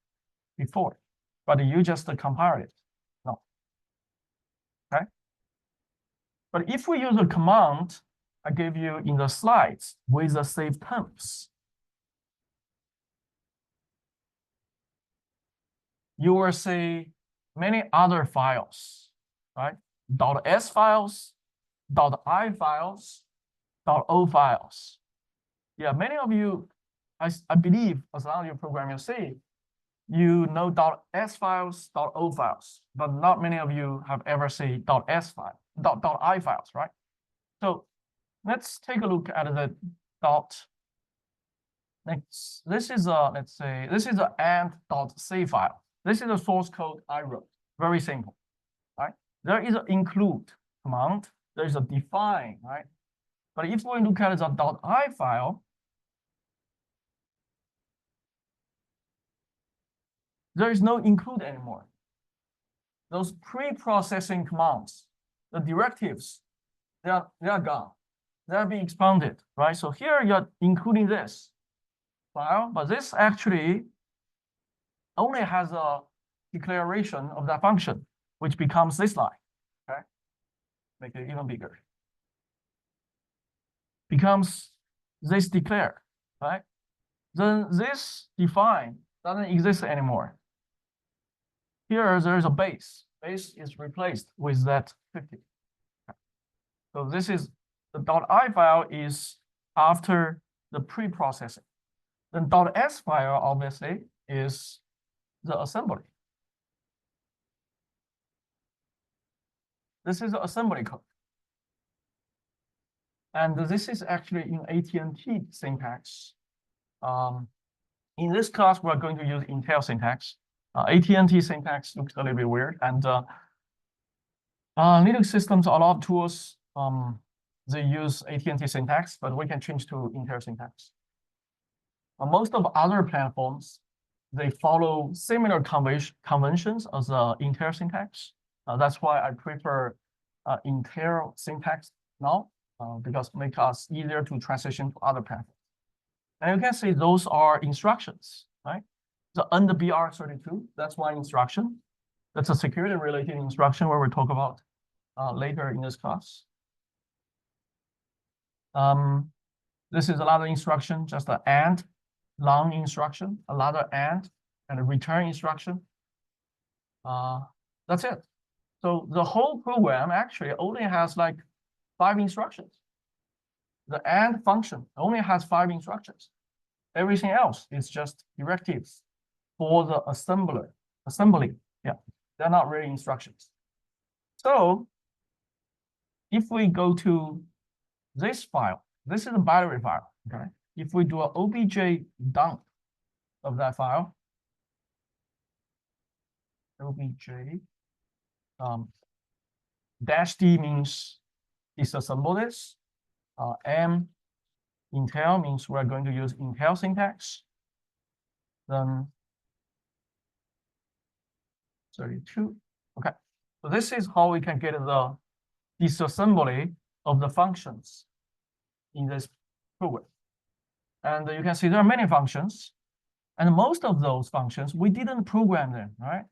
before, but you just compare it. No. Okay. But if we use a command I gave you in the slides with the save temps, you will see many other files, right? .s files, .i files, .o files. Yeah, many of you, I believe, as long as you program your C, you know .s files, .o files, but not many of you have ever seen .s file, .i files, right? So let's take a look at the dot. Next, this is a, let's say, this is a and.c file. This is the source code I wrote. Very simple, right? There is an include command. There is a define, right? But if we look at the .i file, there is no include anymore. Those pre-processing commands, the directives, they are gone. They are being expanded, right? So here you're including this file, but this actually only has a declaration of that function, which becomes this line. Okay, make it even bigger. Becomes this declare, right? Then this define doesn't exist anymore. Here there is a base. Base is replaced with that 50. So this is the .i file is after the pre-processing. Then .s file obviously is the assembly. This is the assembly code. And this is actually in AT&T syntax. In this class, we're going to use Intel syntax. AT&T syntax looks a little bit weird. And Linux systems, a lot of tools, they use AT&T syntax, but we can change to Intel syntax. Most of other platforms, they follow similar conventions as Intel syntax. That's why I prefer Intel syntax now, because it makes us easier to transition to other platforms. And you can see those are instructions, right? The under BR32, that's one instruction. That's a security related instruction where we talk about later in this class. This is another instruction, just an AND long instruction, another AND, and a return instruction. That's it. So the whole program actually only has like 5 instructions. The AND function only has 5 instructions. Everything else is just directives for the assembly. Yeah, they're not really instructions. So if we go to this file, this is a binary file, okay? If we do an obj dump of that file, obj -d means disassemble this. M Intel means we're going to use Intel syntax. Then 32. Okay, so this is how we can get the disassembly of the functions in this program. And you can see there are many functions, and most of those functions we didn't program them, right?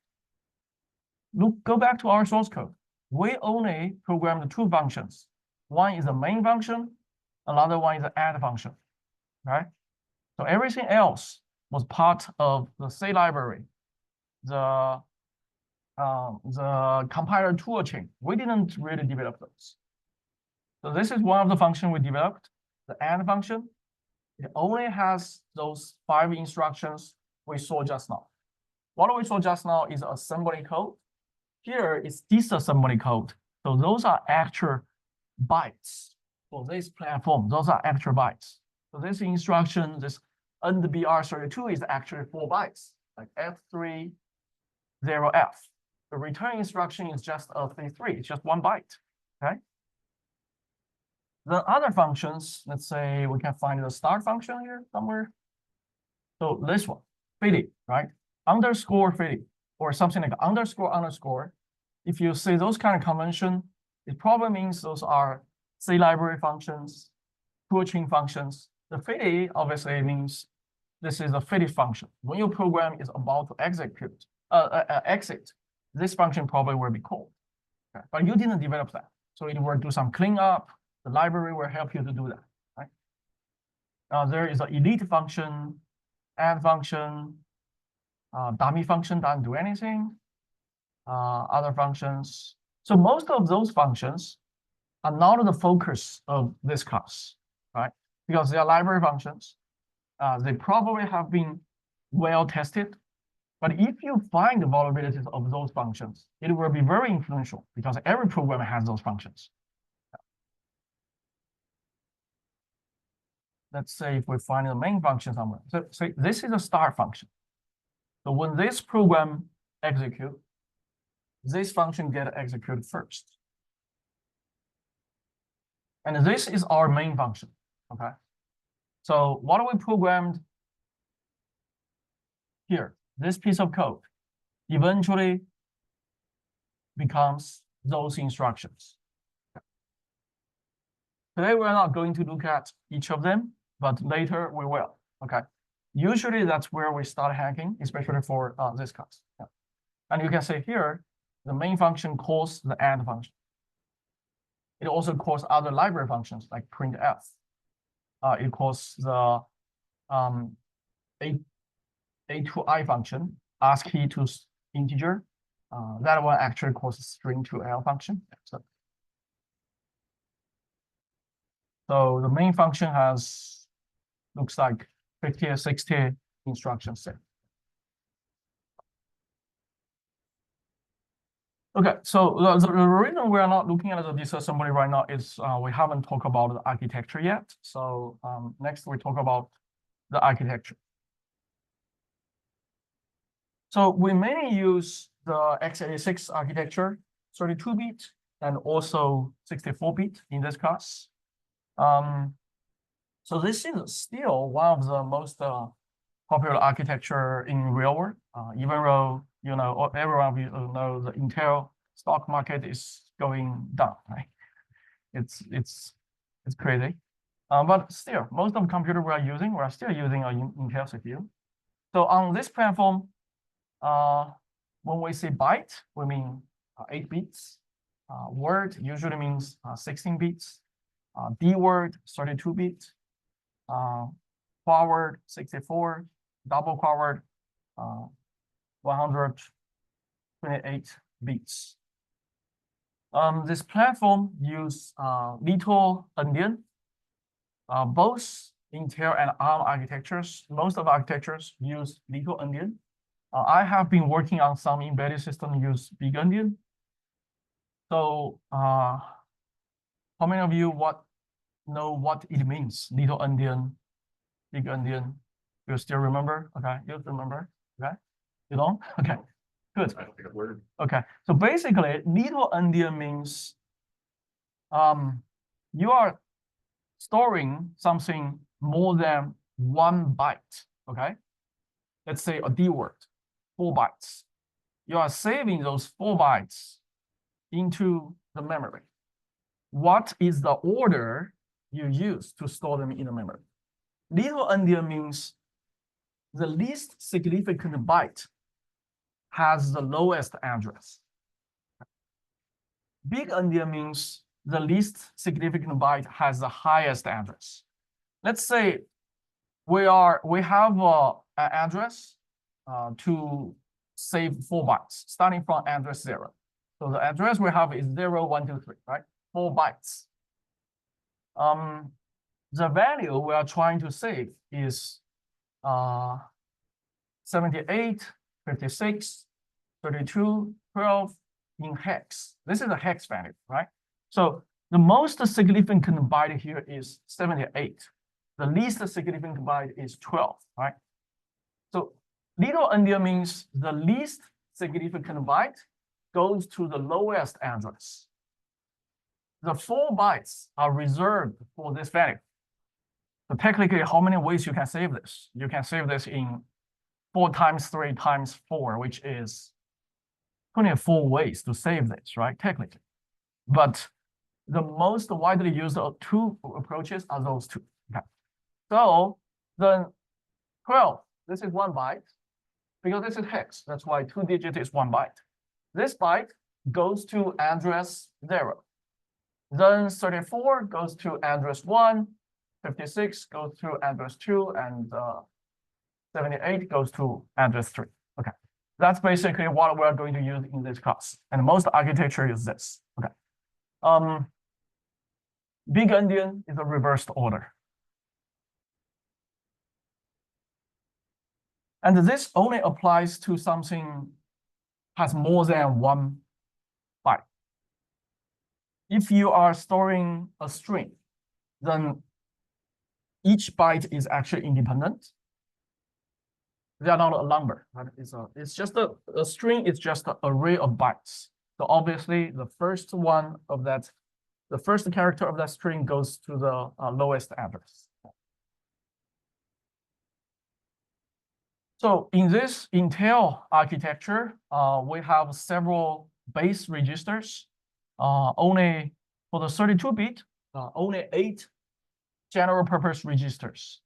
Go back to our source code. We only programmed 2 functions. One is a main function, another one is an add function, right? So everything else was part of the C library, the compiler tool chain. We didn't really develop those. So this is one of the functions we developed, the add function. It only has those 5 instructions we saw just now. What we saw just now is assembly code. Here is disassembly code. So those are actual bytes for this platform. Those are actual bytes. So this instruction, this under BR32 is actually 4 bytes, like F3, 0F. The return instruction is just a 3, it's just 1 byte, okay? The other functions, let's say we can find the start function here somewhere. So this one, fitty, right? Underscore fitty, or something like underscore. If you see those kind of convention, it probably means those are C library functions, toolchain functions. The fitty obviously means this is a fitty function. When your program is about to execute, exit, this function probably will be called. Okay? But you didn't develop that. So it will do some cleanup. The library will help you to do that, right? There is an elite function, add function, dummy function doesn't do anything. Other functions, So most of those functions are not the focus of this class, right? Because they are library functions. They probably have been well tested. But if you find the vulnerabilities of those functions, it will be very influential because every program has those functions. Let's say if we find the main function somewhere. So this is a start function. So when this program executes, this function get executed first. And this is our main function, okay? So what we programmed here, this piece of code, eventually becomes those instructions. Today, we're not going to look at each of them, but later we will, okay? Usually that's where we start hacking, especially for this class. Yeah. And you can see here, the main function calls the add function. It also calls other library functions like printf. It calls the a2i function, ASCII to integer. That one actually calls string to L function. So the main function has, looks like 50 or 60 instructions set. Okay, so the reason we are not looking at the disassembly right now is we haven't talked about the architecture yet. So next we talk about the architecture. So we mainly use the x86 architecture, 32-bit, and also 64-bit in this class. So this is still one of the most popular architecture in real world, even though everyone of you know the Intel stock market is going down, right? It's crazy, but still, most of the computer we are still using an Intel CPU. So on this platform, when we say byte, we mean 8 bits. Word usually means 16 bits. D word 32 bits. Forward 64. Double forward 128 bits. This platform use Little Endian. Both Intel and ARM architectures, most of architectures use Little Endian. I have been working on some embedded system use Big Endian. So how many of you know what it means? Little Endian, Big Endian. You still remember? Okay, you remember? Okay, you don't? Okay, good. I don't think I've learned. Okay, so basically, Little Endian means you are storing something more than 1 byte. Okay, let's say a D word, 4 bytes. You are saving those 4 bytes into the memory. What is the order you use to store them in the memory? Little Endian means the least significant byte has the lowest address. Big Endian means the least significant byte has the highest address. Let's say we have an address to save 4 bytes, starting from address 0. So the address we have is 0, 1, 2, 3, right? 4 bytes. The value we are trying to save is 78, 56, 32, 12 in hex. This is a hex value, right? So the most significant byte here is 78. The least significant byte is 12, right? So Little Endian means the least significant byte goes to the lowest address. The 4 bytes are reserved for this value. So technically, how many ways you can save this? You can save this in 4 times 3 times 4, which is 24 ways to save this, right? Technically. But the most widely used 2 approaches are those 2. Okay. So then 12, this is 1 byte. Because this is hex, that's why 2 digits is 1 byte. This byte goes to address 0. Then 34 goes to address 1, 56 goes to address 2, and 78 goes to address 3. Okay, That's basically what we're going to use in this class. And most architecture is this. Okay. Big endian is a reversed order. And this only applies to something has more than one byte. If you are storing a string, then each byte is actually independent. They are not a number. Right? It's just a string is just an array of bytes. So obviously the first one of that, the first character of that string goes to the lowest address. So in this Intel architecture, we have several base registers. Only for the 32-bit, only 8 general purpose registers.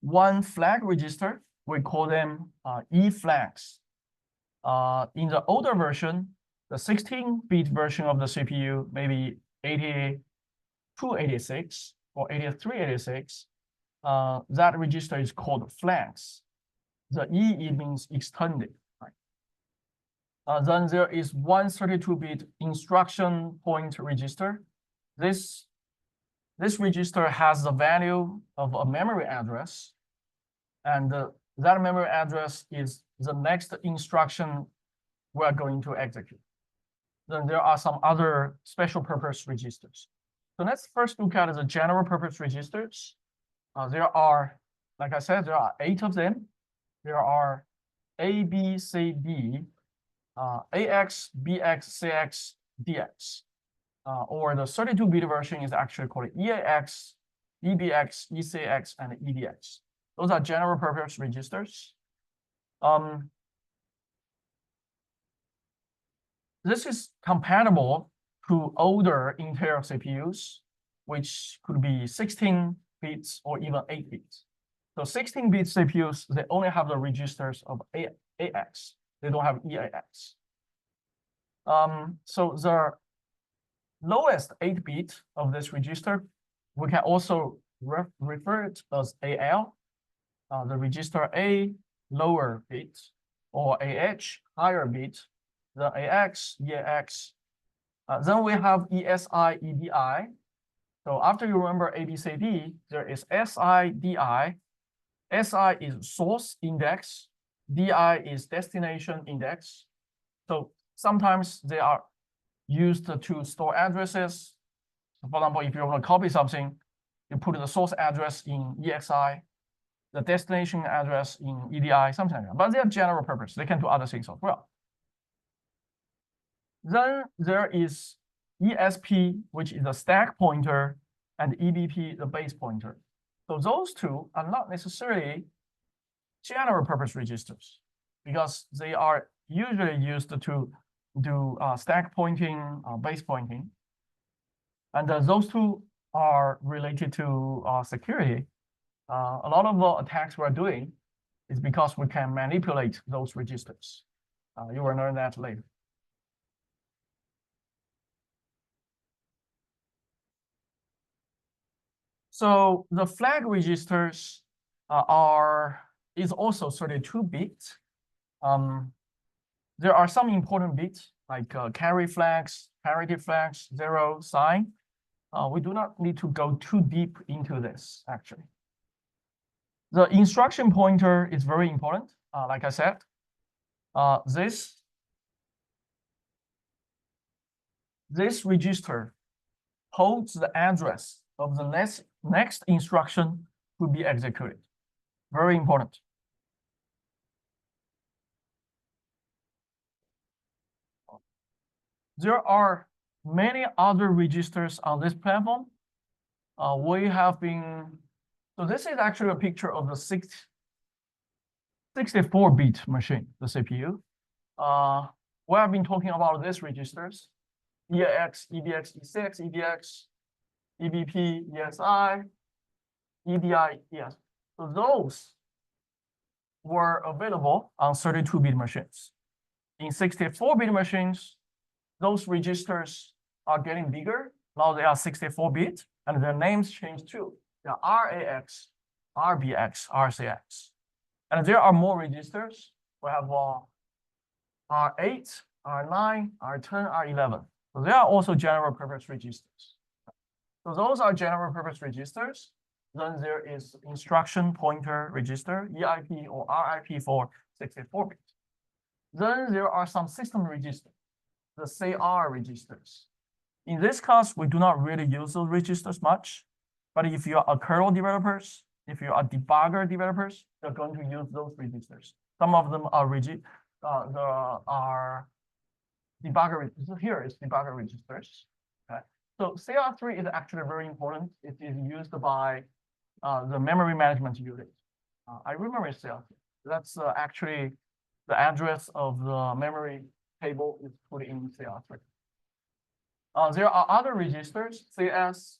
One flag register, we call them E flags. In the older version, the 16-bit version of the CPU, maybe 8286 or 8386, that register is called flags. The E, it means extended. Right? Then there is one 32-bit instruction point register. This register has the value of a memory address, and that memory address is the next instruction we're going to execute. Then there are some other special purpose registers. So let's first look at the general purpose registers. There are, like I said, there are 8 of them. There are A, B, C, D, AX, BX, CX, DX. Or the 32-bit version is actually called EAX, EBX, ECX, and EDX. Those are general purpose registers. This is compatible to older Intel CPUs, which could be 16 bits or even 8 bits. So 16-bit CPUs, they only have the registers of AX. They don't have EAX. So the lowest 8-bit of this register, we can also refer it as AL, the register A lower bit, or AH higher bit, the AX, EAX. Then we have ESI, EDI. So after you remember ABCD, there is SI, DI. SI is source index, DI is destination index. So sometimes they are used to store addresses. So for example, if you want to copy something, you put the source address in EXI, the destination address in EDI, something like that. But they are general purpose. They can do other things as well. Then there is ESP, which is a stack pointer, and EBP, the base pointer. So those two are not necessarily general purpose registers because they are usually used to do stack pointing, base pointing. And those two are related to security. A lot of the attacks we're doing is because we can manipulate those registers. You will learn that later. So the flag registers is also 32-bit. There are some important bits like carry flags, parity flags, 0, sign. We do not need to go too deep into this, actually. The instruction pointer is very important. Like I said, this register holds the address of the next instruction to be executed. Very important. There are many other registers on this platform. We have been, so this is actually a picture of the 64-bit machine, the CPU. We have been talking about these registers: EAX, EBX, ECX, EDX, EBP, ESI, EDI, yes. So those were available on 32-bit machines. In 64-bit machines, those registers are getting bigger. Now they are 64-bit, and their names change too. They are RAX, RBX, RCX. And there are more registers. We have R8, R9, R10, R11. So they are also general purpose registers. So those are general purpose registers. Then there is instruction pointer register, EIP or RIP for 64-bit. Then there are some system registers, the CR registers. In this class, we do not really use those registers much, but if you are kernel developers, if you are debugger developers, you're going to use those registers. Some of them are debugger. So here is debugger registers. Okay. So CR3 is actually very important. It is used by the memory management unit. I remember CR3. That's actually the address of the memory table is put in CR3. There are other registers, CS.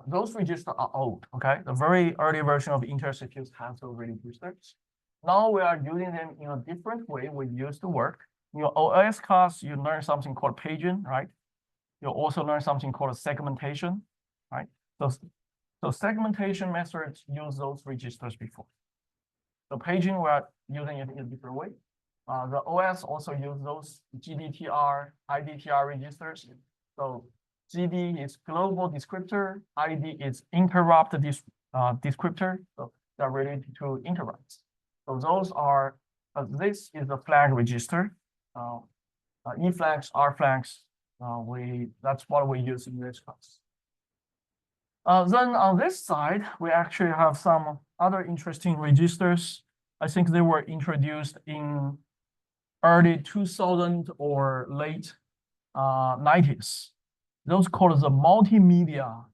Those registers are old, okay? The very early version of Intel CPUs has those registers. Now we are using them in a different way we used to work. In your OS class, you learn something called paging, right? You also learn something called segmentation, right? So segmentation methods use those registers before. So paging, we are using it in a different way. The OS also use those GDTR, IDTR registers. So GD is global descriptor, ID is interrupt descriptor. So they're related to interrupts. So those are, this is the flag register. E flags, R flags, that's what we use in this class. Then on this side, we actually have some other interesting registers. I think they were introduced in early 2000 or late 90s. Those called the multimedia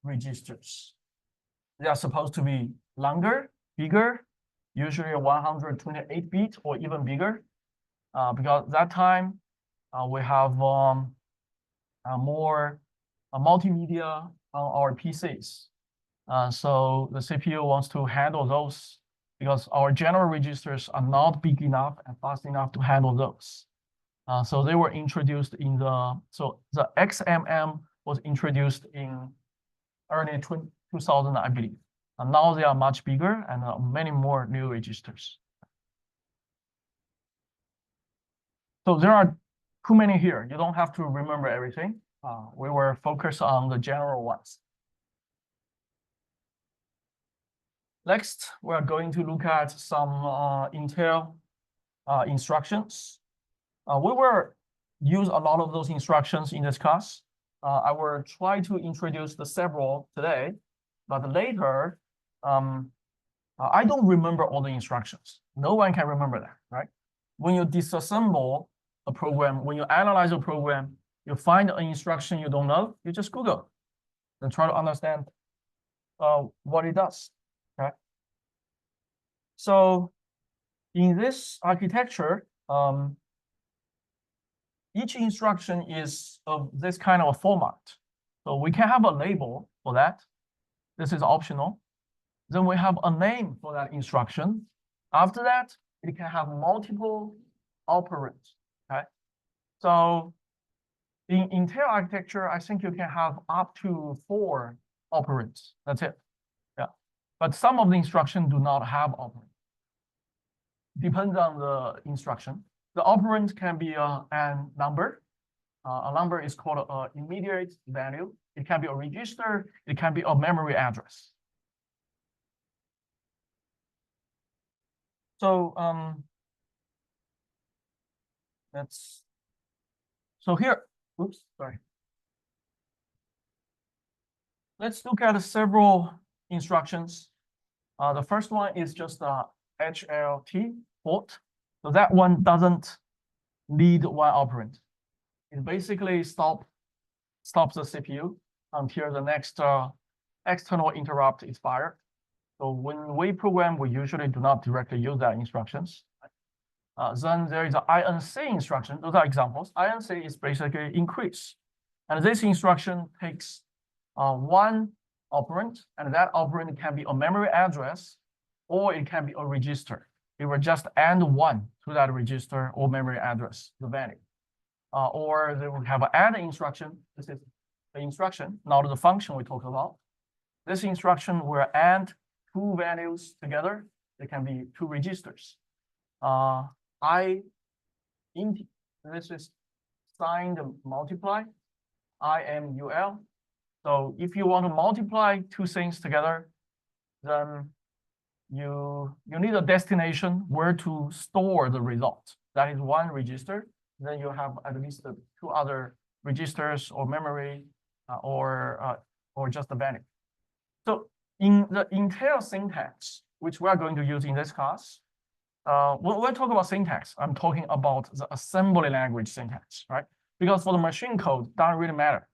registers. They are supposed to be longer, bigger, usually 128-bit or even bigger, because that time we have more multimedia on our PCs. So the CPU wants to handle those because our general registers are not big enough and fast enough to handle those. So they were introduced in so the XMM was introduced in early 2000, I believe. And now they are much bigger and many more new registers. So there are too many here. You don't have to remember everything. We were focused on the general ones. Next, we're going to look at some Intel instructions. We will use a lot of those instructions in this class. I will try to introduce the several today, but later, I don't remember all the instructions. No one can remember that, right? When you disassemble a program, when you analyze a program, you find an instruction you don't know, you just Google and try to understand what it does, okay? So in this architecture, each instruction is of this kind of a format. So we can have a label for that. This is optional. Then we have a name for that instruction. After that, it can have multiple operands, okay? So in Intel architecture, I think you can have up to 4 operands. That's it, yeah. But some of the instructions do not have operands. Depends on the instruction. The operand can be a number. A number is called an immediate value. It can be a register. It can be a memory address. So so here, oops, sorry. Let's look at several instructions. The first one is just a HLT port. So that one doesn't need one operand. It basically stops the CPU until the next external interrupt is fired. So when we program, we usually do not directly use that instructions. Then there is an INC instruction. Those are examples. INC is basically increase. And this instruction takes one operand, and that operand can be a memory address, or it can be a register. It will just add 1 to that register or memory address, the value. Or they will have an add instruction. This is the instruction, not the function we talked about. This instruction will add 2 values together It can be two registers. This is signed multiply, IMUL. So if you want to multiply two things together, then you need a destination where to store the result. That is one register. Then you have at least two other registers or memory or just the value. So in the Intel syntax, which we are going to use in this class, when we talk about syntax, I'm talking about the assembly language syntax, right? Because for the machine code, doesn't really matter.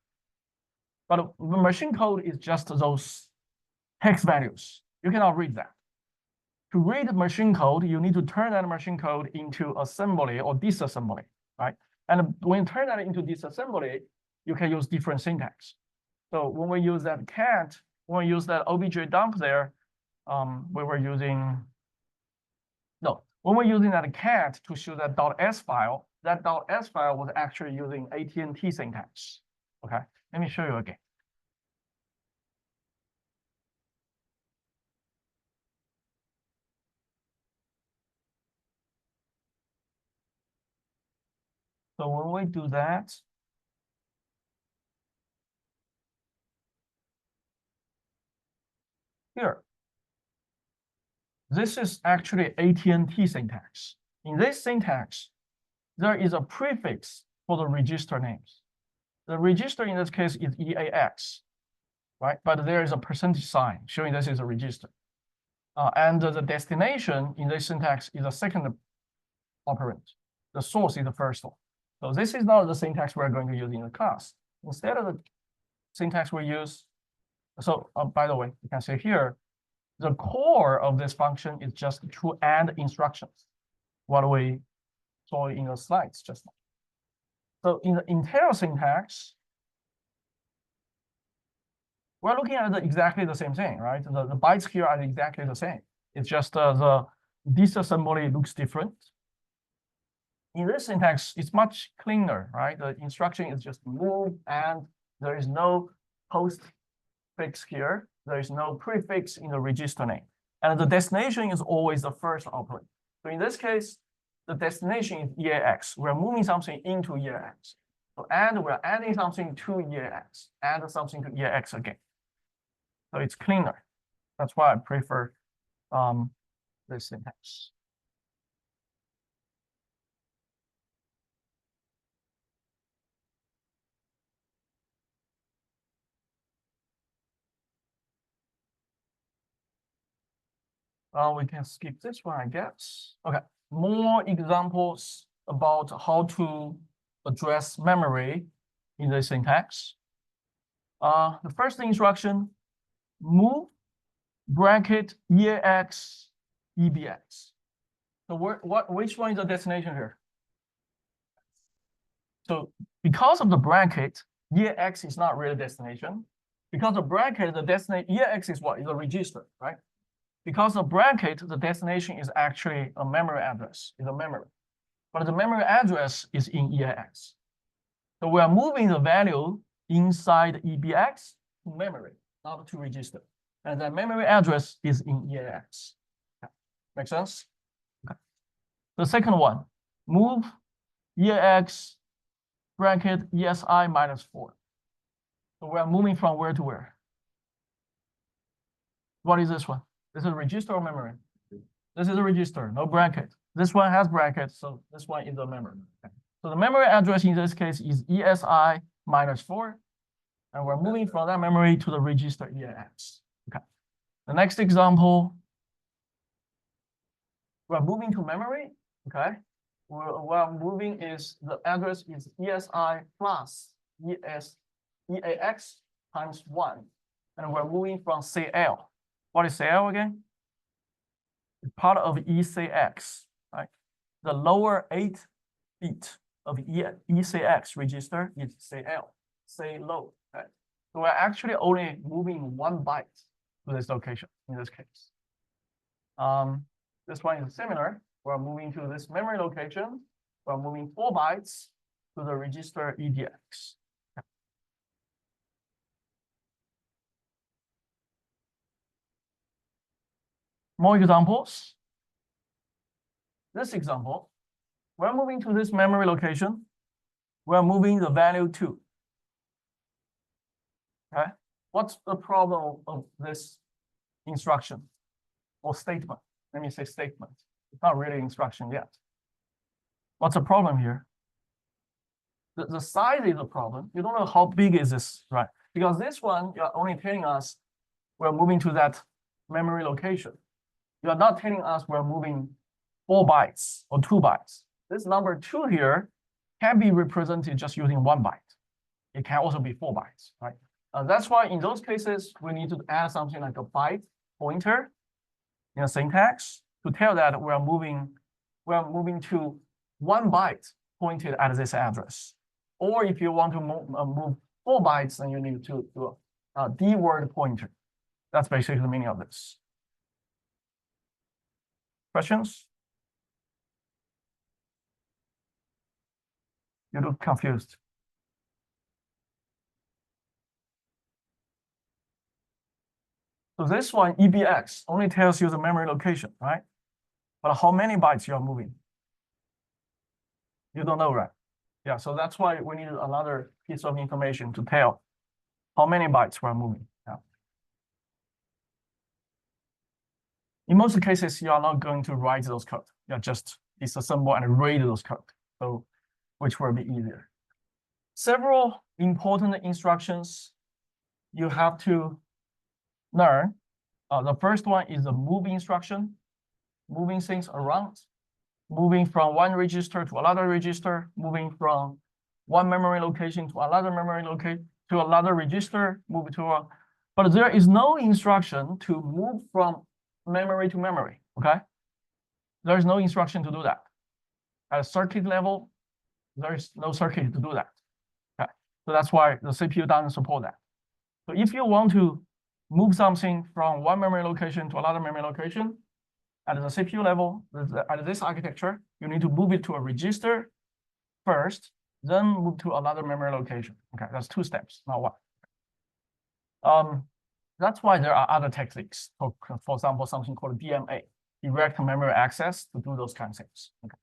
But the machine code is just those hex values. You cannot read that. To read machine code, you need to turn that machine code into assembly or disassembly, right? And when you turn that into disassembly, you can use different syntax. So when we use that cat, when we use that obj dump there, we were using, no, when we're using that cat to show that .s file, that .s file was actually using AT&T syntax. Okay, let me show you again. So when we do that, here, this is actually AT&T syntax. In this syntax, there is a prefix for the register names. The register in this case is EAX, right? But there is a percentage sign showing this is a register. And the destination in this syntax is a second operand. The source is the first one. So this is not the syntax we're going to use in the class. Instead of the syntax we use, so by the way, you can see here, the core of this function is just to add instructions, what we saw in the slides just now. So in the Intel syntax, we're looking at exactly the same thing, right? The bytes here are exactly the same. It's just the disassembly looks different. In this syntax, it's much cleaner, right? The instruction is just move, and there is no postfix here. There is no prefix in the register name. And the destination is always the first operand. So in this case, the destination is EAX. We're moving something into EAX. So, and we're adding something to EAX, add something to EAX again. So it's cleaner. That's why I prefer this syntax. We can skip this one, I guess. Okay, more examples about how to address memory in the syntax. The first instruction, move bracket EAX EBX. So which one is the destination here? So because of the bracket, EAX is not really destination. Because of bracket, the destination EAX is what? Is a register, right? Because of bracket, the destination is actually a memory address, is a memory. But the memory address is in EAX. So we are moving the value inside EBX to memory, not to register. And the memory address is in EAX. Okay. Make sense? Okay. The second one, move EAX bracket ESI -4. So we are moving from where to where? What is this one? This is a register or memory? This is a register, no bracket. This one has brackets, so this one is a memory. Okay. So the memory address in this case is ESI -4, and we're moving from that memory to the register EAX. Okay. The next example, we're moving to memory. Okay. We're moving is the address is ESI plus EAX times 1, and we're moving from CL. What is CL again? It's part of ECX, right? The lower 8 bit of ECX register is CL, say low. Right? So we're actually only moving 1 byte to this location in this case. This one is similar. We're moving to this memory location. We're moving 4 bytes to the register EDX. More examples. This example, we're moving to this memory location. We're moving the value 2. Okay, what's the problem of this instruction or statement? Let me say statement. It's not really instruction yet. What's the problem here? The size is the problem. You don't know how big is this, right? Because this one, you're only telling us we're moving to that memory location. You're not telling us we're moving 4 bytes or 2 bytes. This number 2 here can be represented just using 1 byte. It can also be 4 bytes, right? That's why in those cases, we need to add something like a byte pointer in a syntax to tell that we're moving to 1 byte pointed at this address. Or if you want to move 4 bytes, then you need to do a D-word pointer. That's basically the meaning of this. Questions? You look confused. So this one, EBX, only tells you the memory location, right? But how many bytes you are moving? You don't know, right? Yeah, so that's why we need another piece of information to tell how many bytes we're moving. Yeah. In most cases, you are not going to write those code. You're just disassemble and read those code, so which will be easier. Several important instructions you have to learn. The first one is the move instruction, moving things around, moving from one register to another register, moving from one memory location to another memory location to another register, move to a, but there is no instruction to move from memory to memory, okay? There is no instruction to do that. At a circuit level, there is no circuit to do that, okay? So that's why the CPU doesn't support that. So if you want to move something from one memory location to another memory location, at the CPU level, at this architecture, you need to move it to a register first, then move to another memory location. Okay, that's 2 steps, not 1. That's why there are other techniques. For example, something called DMA, direct memory access, to do those kind of things. Okay.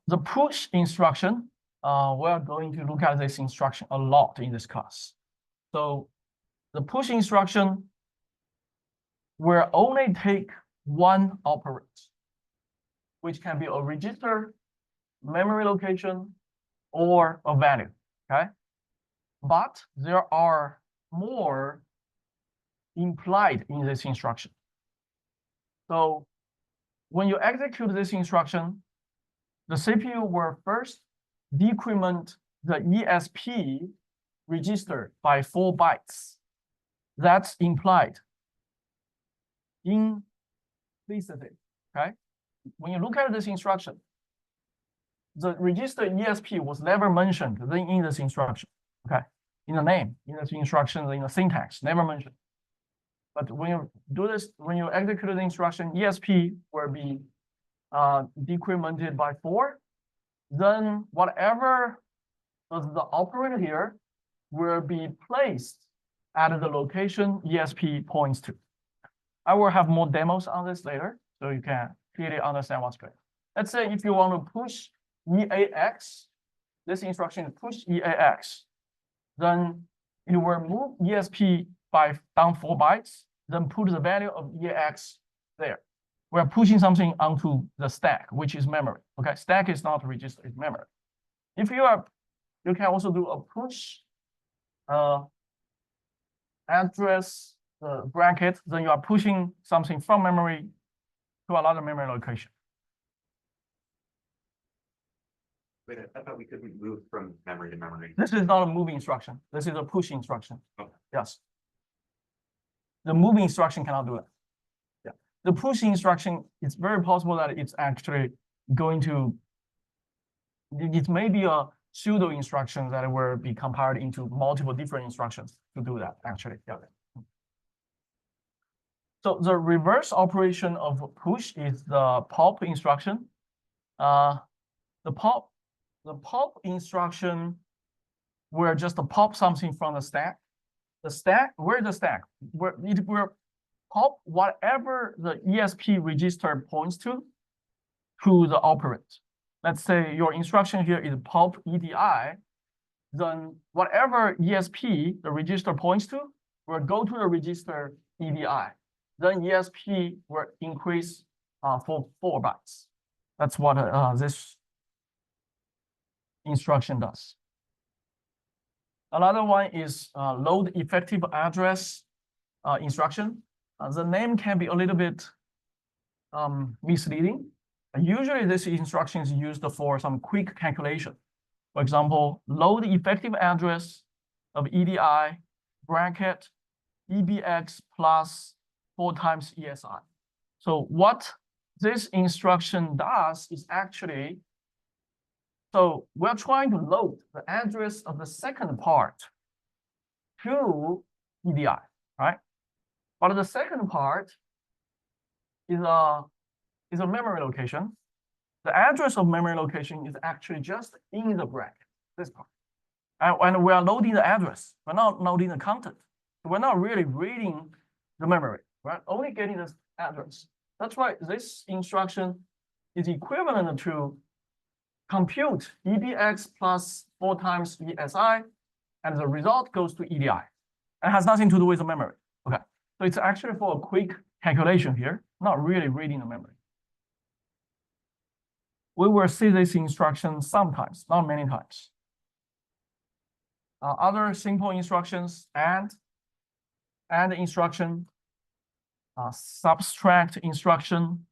The push instruction, we're going to look at this instruction a lot in this class. So the push instruction will only take one operand, which can be a register, memory location, or a value, okay? But there are more implied in this instruction. So when you execute this instruction, the CPU will first decrement the ESP register by 4 bytes. That's implied implicitly, okay? When you look at this instruction, the register ESP was never mentioned in this instruction, okay? In the name, in this instruction, in the syntax, never mentioned. But when you do this, when you execute the instruction, ESP will be decremented by 4. Then whatever is the operand here will be placed at the location ESP points to. I will have more demos on this later, so you can clearly understand what's going on. Let's say if you want to push EAX, this instruction is push EAX, then you will move ESP by down 4 bytes, then put the value of EAX there. We're pushing something onto the stack, which is memory. Okay, stack is not register, it's memory. If you can also do a push address bracket, then you are pushing something from memory to another memory location. Wait, I thought we couldn't move from memory to memory. This is not a move instruction. This is a push instruction. Okay. Yes. The move instruction cannot do that. Yeah. The push instruction, it's very possible that it's actually going to, it may be a pseudo instruction that will be compiled into multiple different instructions to do that, actually. Yeah. So the reverse operation of push is the pop instruction. The pop instruction will just pop something from the stack the stack, where's the stack? It will pop whatever the ESP register points to the operand. Let's say your instruction here is pop EDI, then whatever ESP the register points to will go to the register EDI. Then ESP will increase for 4 bytes. That's what this instruction does. Another one is load effective address instruction. The name can be a little bit misleading. Usually this instruction is used for some quick calculation. For example, load effective address of EDI bracket EBX plus 4 times ESI. So what this instruction does is actually, so we're trying to load the address of the second part to EDI, right? But the second part is a memory location. The address of memory location is actually just in the bracket, this part. And we are loading the address. We're not loading the content. We're not really reading the memory. We're only getting the address. That's why this instruction is equivalent to compute EBX plus 4 times ESI, and the result goes to EDI. It has nothing to do with the memory. Okay, so it's actually for a quick calculation here, not really reading the memory. We will see this instruction sometimes, not many times. Other simple instructions, and instruction, subtract instruction,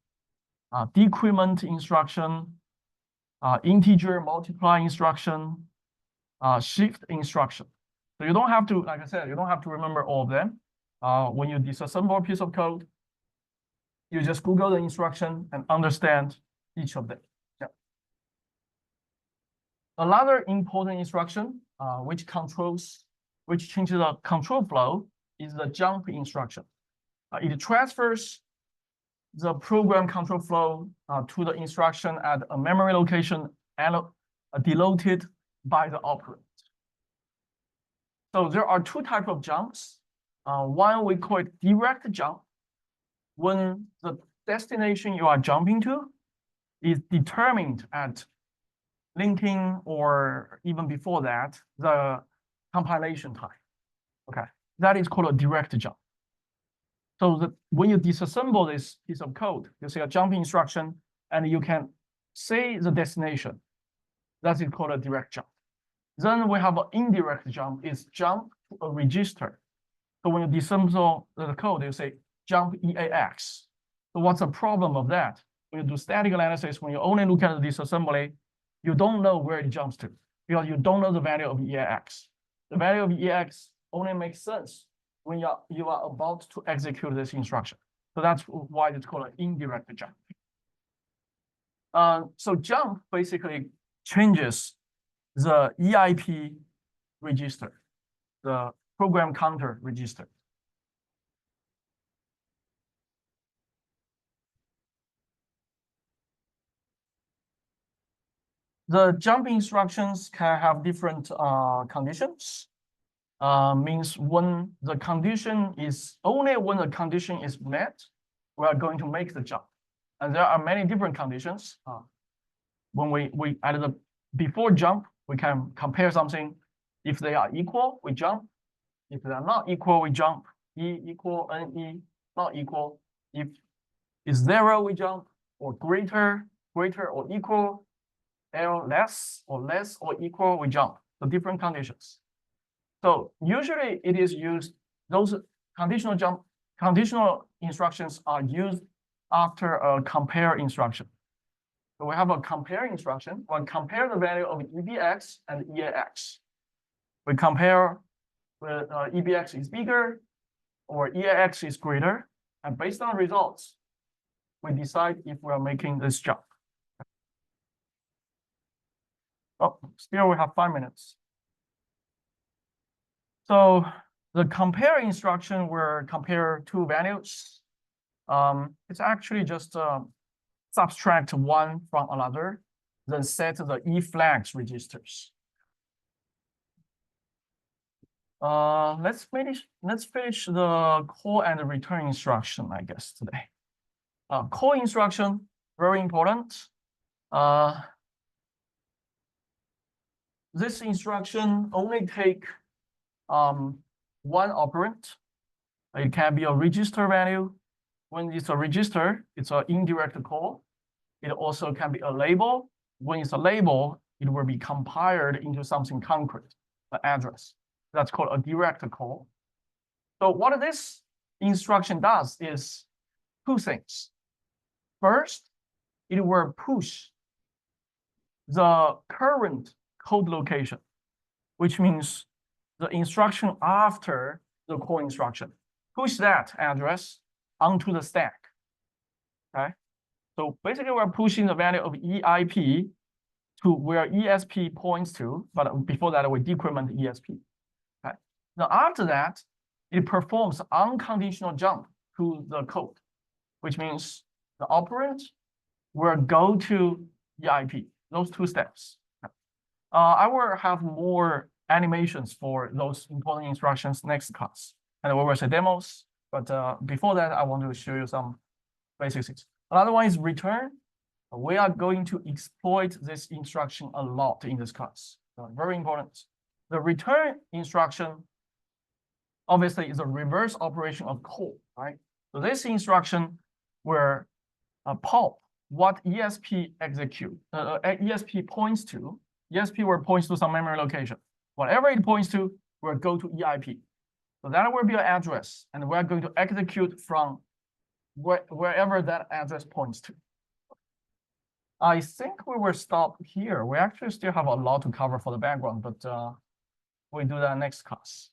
decrement instruction, integer multiply instruction, shift instruction. So you don't have to, like I said, you don't have to remember all of them. When you disassemble a piece of code, you just Google the instruction and understand each of them. Yeah. Another important instruction, which changes the control flow, is the jump instruction. It transfers the program control flow to the instruction at a memory location denoted by the operand. So there are 2 types of jumps. One we call it direct jump, when the destination you are jumping to is determined at linking or even before that, the compilation time. Okay, that is called a direct jump. So when you disassemble this piece of code, you see a jump instruction and you can say the destination. That is called a direct jump. Then we have an indirect jump, is jump to a register. So when you disassemble the code, you say jump EAX. So what's the problem of that? When you do static analysis, when you only look at the disassembly, you don't know where it jumps to because you don't know the value of EAX. The value of EAX only makes sense when you are about to execute this instruction. So that's why it's called an indirect jump. So jump basically changes the EIP register, the program counter register. The jump instructions can have different conditions. Means when the condition is only when the condition is met, we are going to make the jump. And there are many different conditions. When we at the before jump, we can compare something. If they are equal, we jump. If they are not equal, we jump. E equal, NE not equal. If it's 0, we jump, or greater or equal. L less or equal, we jump. The different conditions. So usually it is used, those conditional instructions are used after a compare instruction. So we have a compare instruction. We'll compare the value of EBX and EAX. We compare whether EBX is bigger or EAX is greater. And based on results, we decide if we are making this jump. Oh, still we have 5 minutes. So the compare instruction will compare 2 values. It's actually just subtract one from another, then set the E flags registers. Let's finish the call and the return instruction, I guess, today. Call instruction, very important. This instruction only take one operand. It can be a register value. When it's a register, it's an indirect call. It also can be a label. When it's a label, it will be compiled into something concrete, the address. That's called a direct call. So what this instruction does is two things. First, it will push the current code location, which means the instruction after the call instruction. Push that address onto the stack. Okay. So basically, we're pushing the value of EIP to where ESP points to, but before that, we decrement ESP. Okay. Now, after that, it performs unconditional jump to the code, which means the operand will go to EIP, those two steps. I will have more animations for those important instructions next class, and we will say demos. But before that, I want to show you some basic things. Another one is return. We are going to exploit this instruction a lot in this class. Very important. The return instruction obviously is a reverse operation of call, right? So this instruction will pop what ESP execute, ESP points to. ESP will point to some memory location. Whatever it points to will go to EIP. So that will be an address, and we're going to execute from wherever that address points to. I think we will stop here. We actually still have a lot to cover for the background, but we'll do that next class.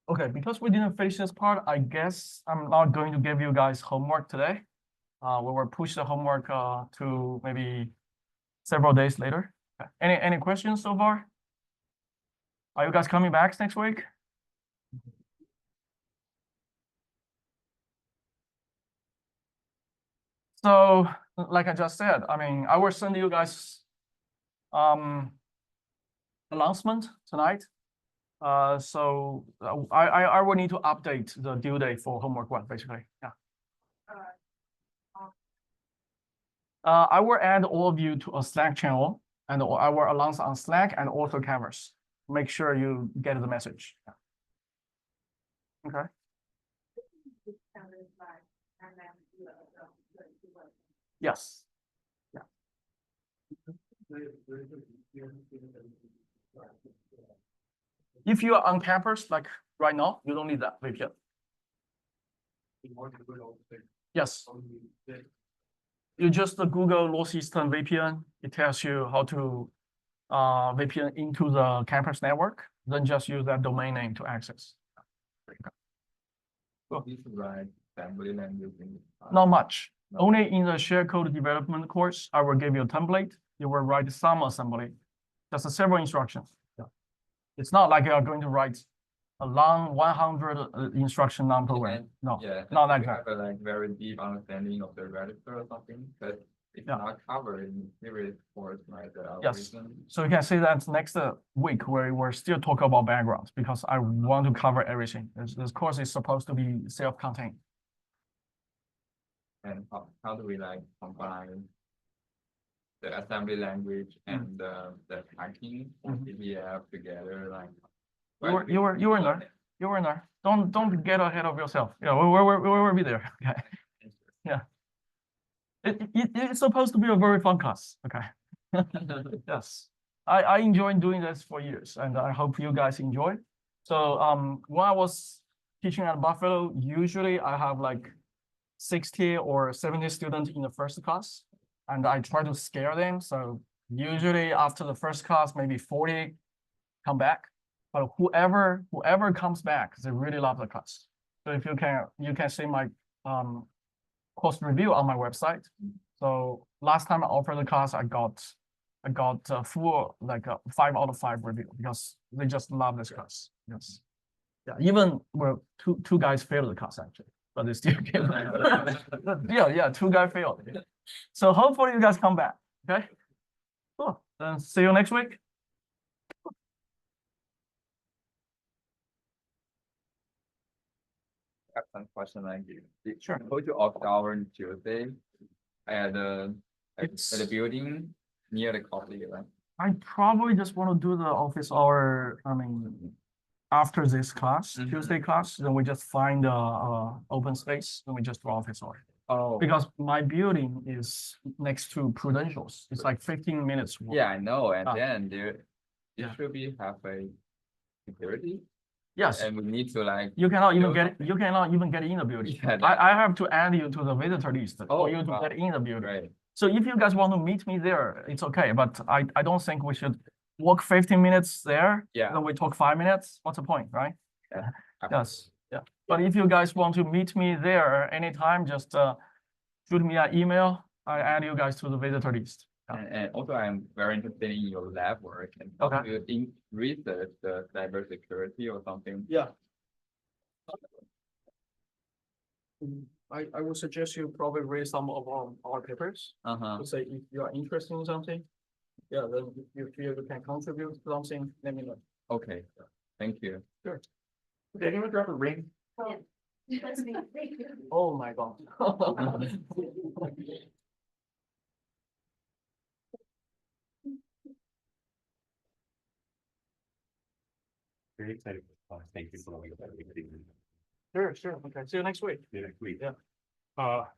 Okay, because we didn't finish this part, I guess I'm not going to give you guys homework today. We will push the homework to maybe several days later. Okay. Any questions so far? Are you guys coming back next week? So, like I just said, I mean, I will send you guys announcement tonight. So I will need to update the due date for homework one, basically. Yeah. I will add all of you to a Slack channel, and I will announce on Slack and also Canvas. Make sure you get the message. Yeah. Okay. Yes. Yeah. If you are on campus, like right now, you don't need that VPN. Yes. You just Google Northeastern VPN. It tells you how to VPN into the campus network. Then just use that domain name to access. Cool. Assembly language Not much. No. Only in the share code development course, I will give you a template. You will write some assembly. Just several instructions. Yeah. It's not like you are going to write a long 100 instruction non-program. No, yeah, not like that. Have a like very deep understanding of the register or something, but it's not covered in previous course, right? Yes. So you can see that next week where we're still talking about backgrounds, because I want to cover everything. This course is supposed to be self-contained. And how do we like combine the assembly language and the hacking or PDF together? Like you were in there. You were in there. Don't get ahead of yourself. Yeah, we will be there. Okay. Yeah. It's supposed to be a very fun class. Okay. Yes. I enjoyed doing this for years, and I hope you guys enjoy. So when I was teaching at Buffalo, usually I have like 60 or 70 students in the first class, and I try to scare them. So usually after the first class, maybe 40 come back, but whoever comes back, they really love the class. So if you can see my course review on my website. So last time I offered the class, I got a full like a 5 out of 5 review because they just love this class. Yes. Yeah. Even well, two guys failed the class actually. But they still came. Yeah, 2 guys failed. So hopefully you guys come back. Okay. Cool. Then see you next week. have some question like you. Sure. Go to office hour on Tuesday at the It's- building near the coffee, right? I probably just want to do the office hour, I mean, after this class, Mhm. Tuesday class, then we just find open space, and we just do office hour. Oh, Because my building is next to Prudential's. It's like 15 minutes. walk. yeah, I know. And Ah. then there Yeah. should be have a security, Yes, and we need to like. you cannot even do get, something. you cannot even get in the building. Yeah, I have to add you to the visitor list Oh, for you to wow. get in the building. Right. So if you guys want to meet me there, it's okay, but I don't think we should walk 15 minutes there. Yeah. Then we talk 5 minutes. What's the point, right? Yeah. Yes, yeah. But if you guys want to meet me there anytime, just shoot me an email. I add you guys to the visitor list. And also I'm very interested in your lab work and how Okay. you in research the cybersecurity or something. Yeah. I would suggest you probably read some of our papers. Uh-huh. To say if you are interested in something. Yeah, then if you feel you can contribute to something, let me know. Okay, thank you. Did anyone drop a ring? That's me. Thank you. Oh my God. Very excited. Thank you for all your everything. Sure. Okay, see you next week. See you next week. Yeah.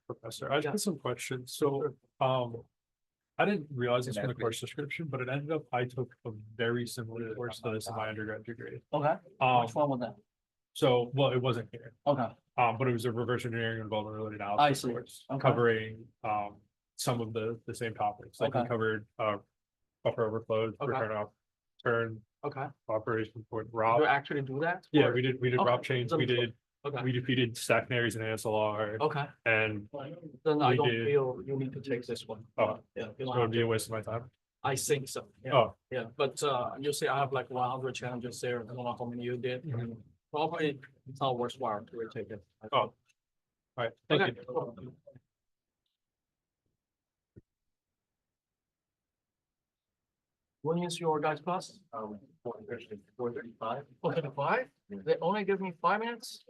Professor, I just Yeah. have some questions. So, I didn't realize this from the course description, but it ended up I took a very similar course to this in my undergrad degree. Okay, Um, which one was that? so, well, it wasn't here, Okay, but it was a reverse engineering and vulnerability I analysis see. course Okay. covering, some of the same topics. Like we Okay. covered, buffer overflows, Okay. turn okay. operation for Do you ROP. actually do that? Yeah, or- we did Okay, ROP chains, we then- did, Okay, we defeated stack canaries in ASLR, okay, and then I we don't did- feel you need to take this one. Oh, Yeah, you it don't would have be a to. waste of my time. I think so, yeah, Oh, yeah, but you say I have like 100 challenges there, I don't know how many you did. Mhm. Probably it's not worthwhile to retake it. Oh, all right, thank Okay. you. When is your guys' class? 4:35. 4:35? They only give me 5 minutes?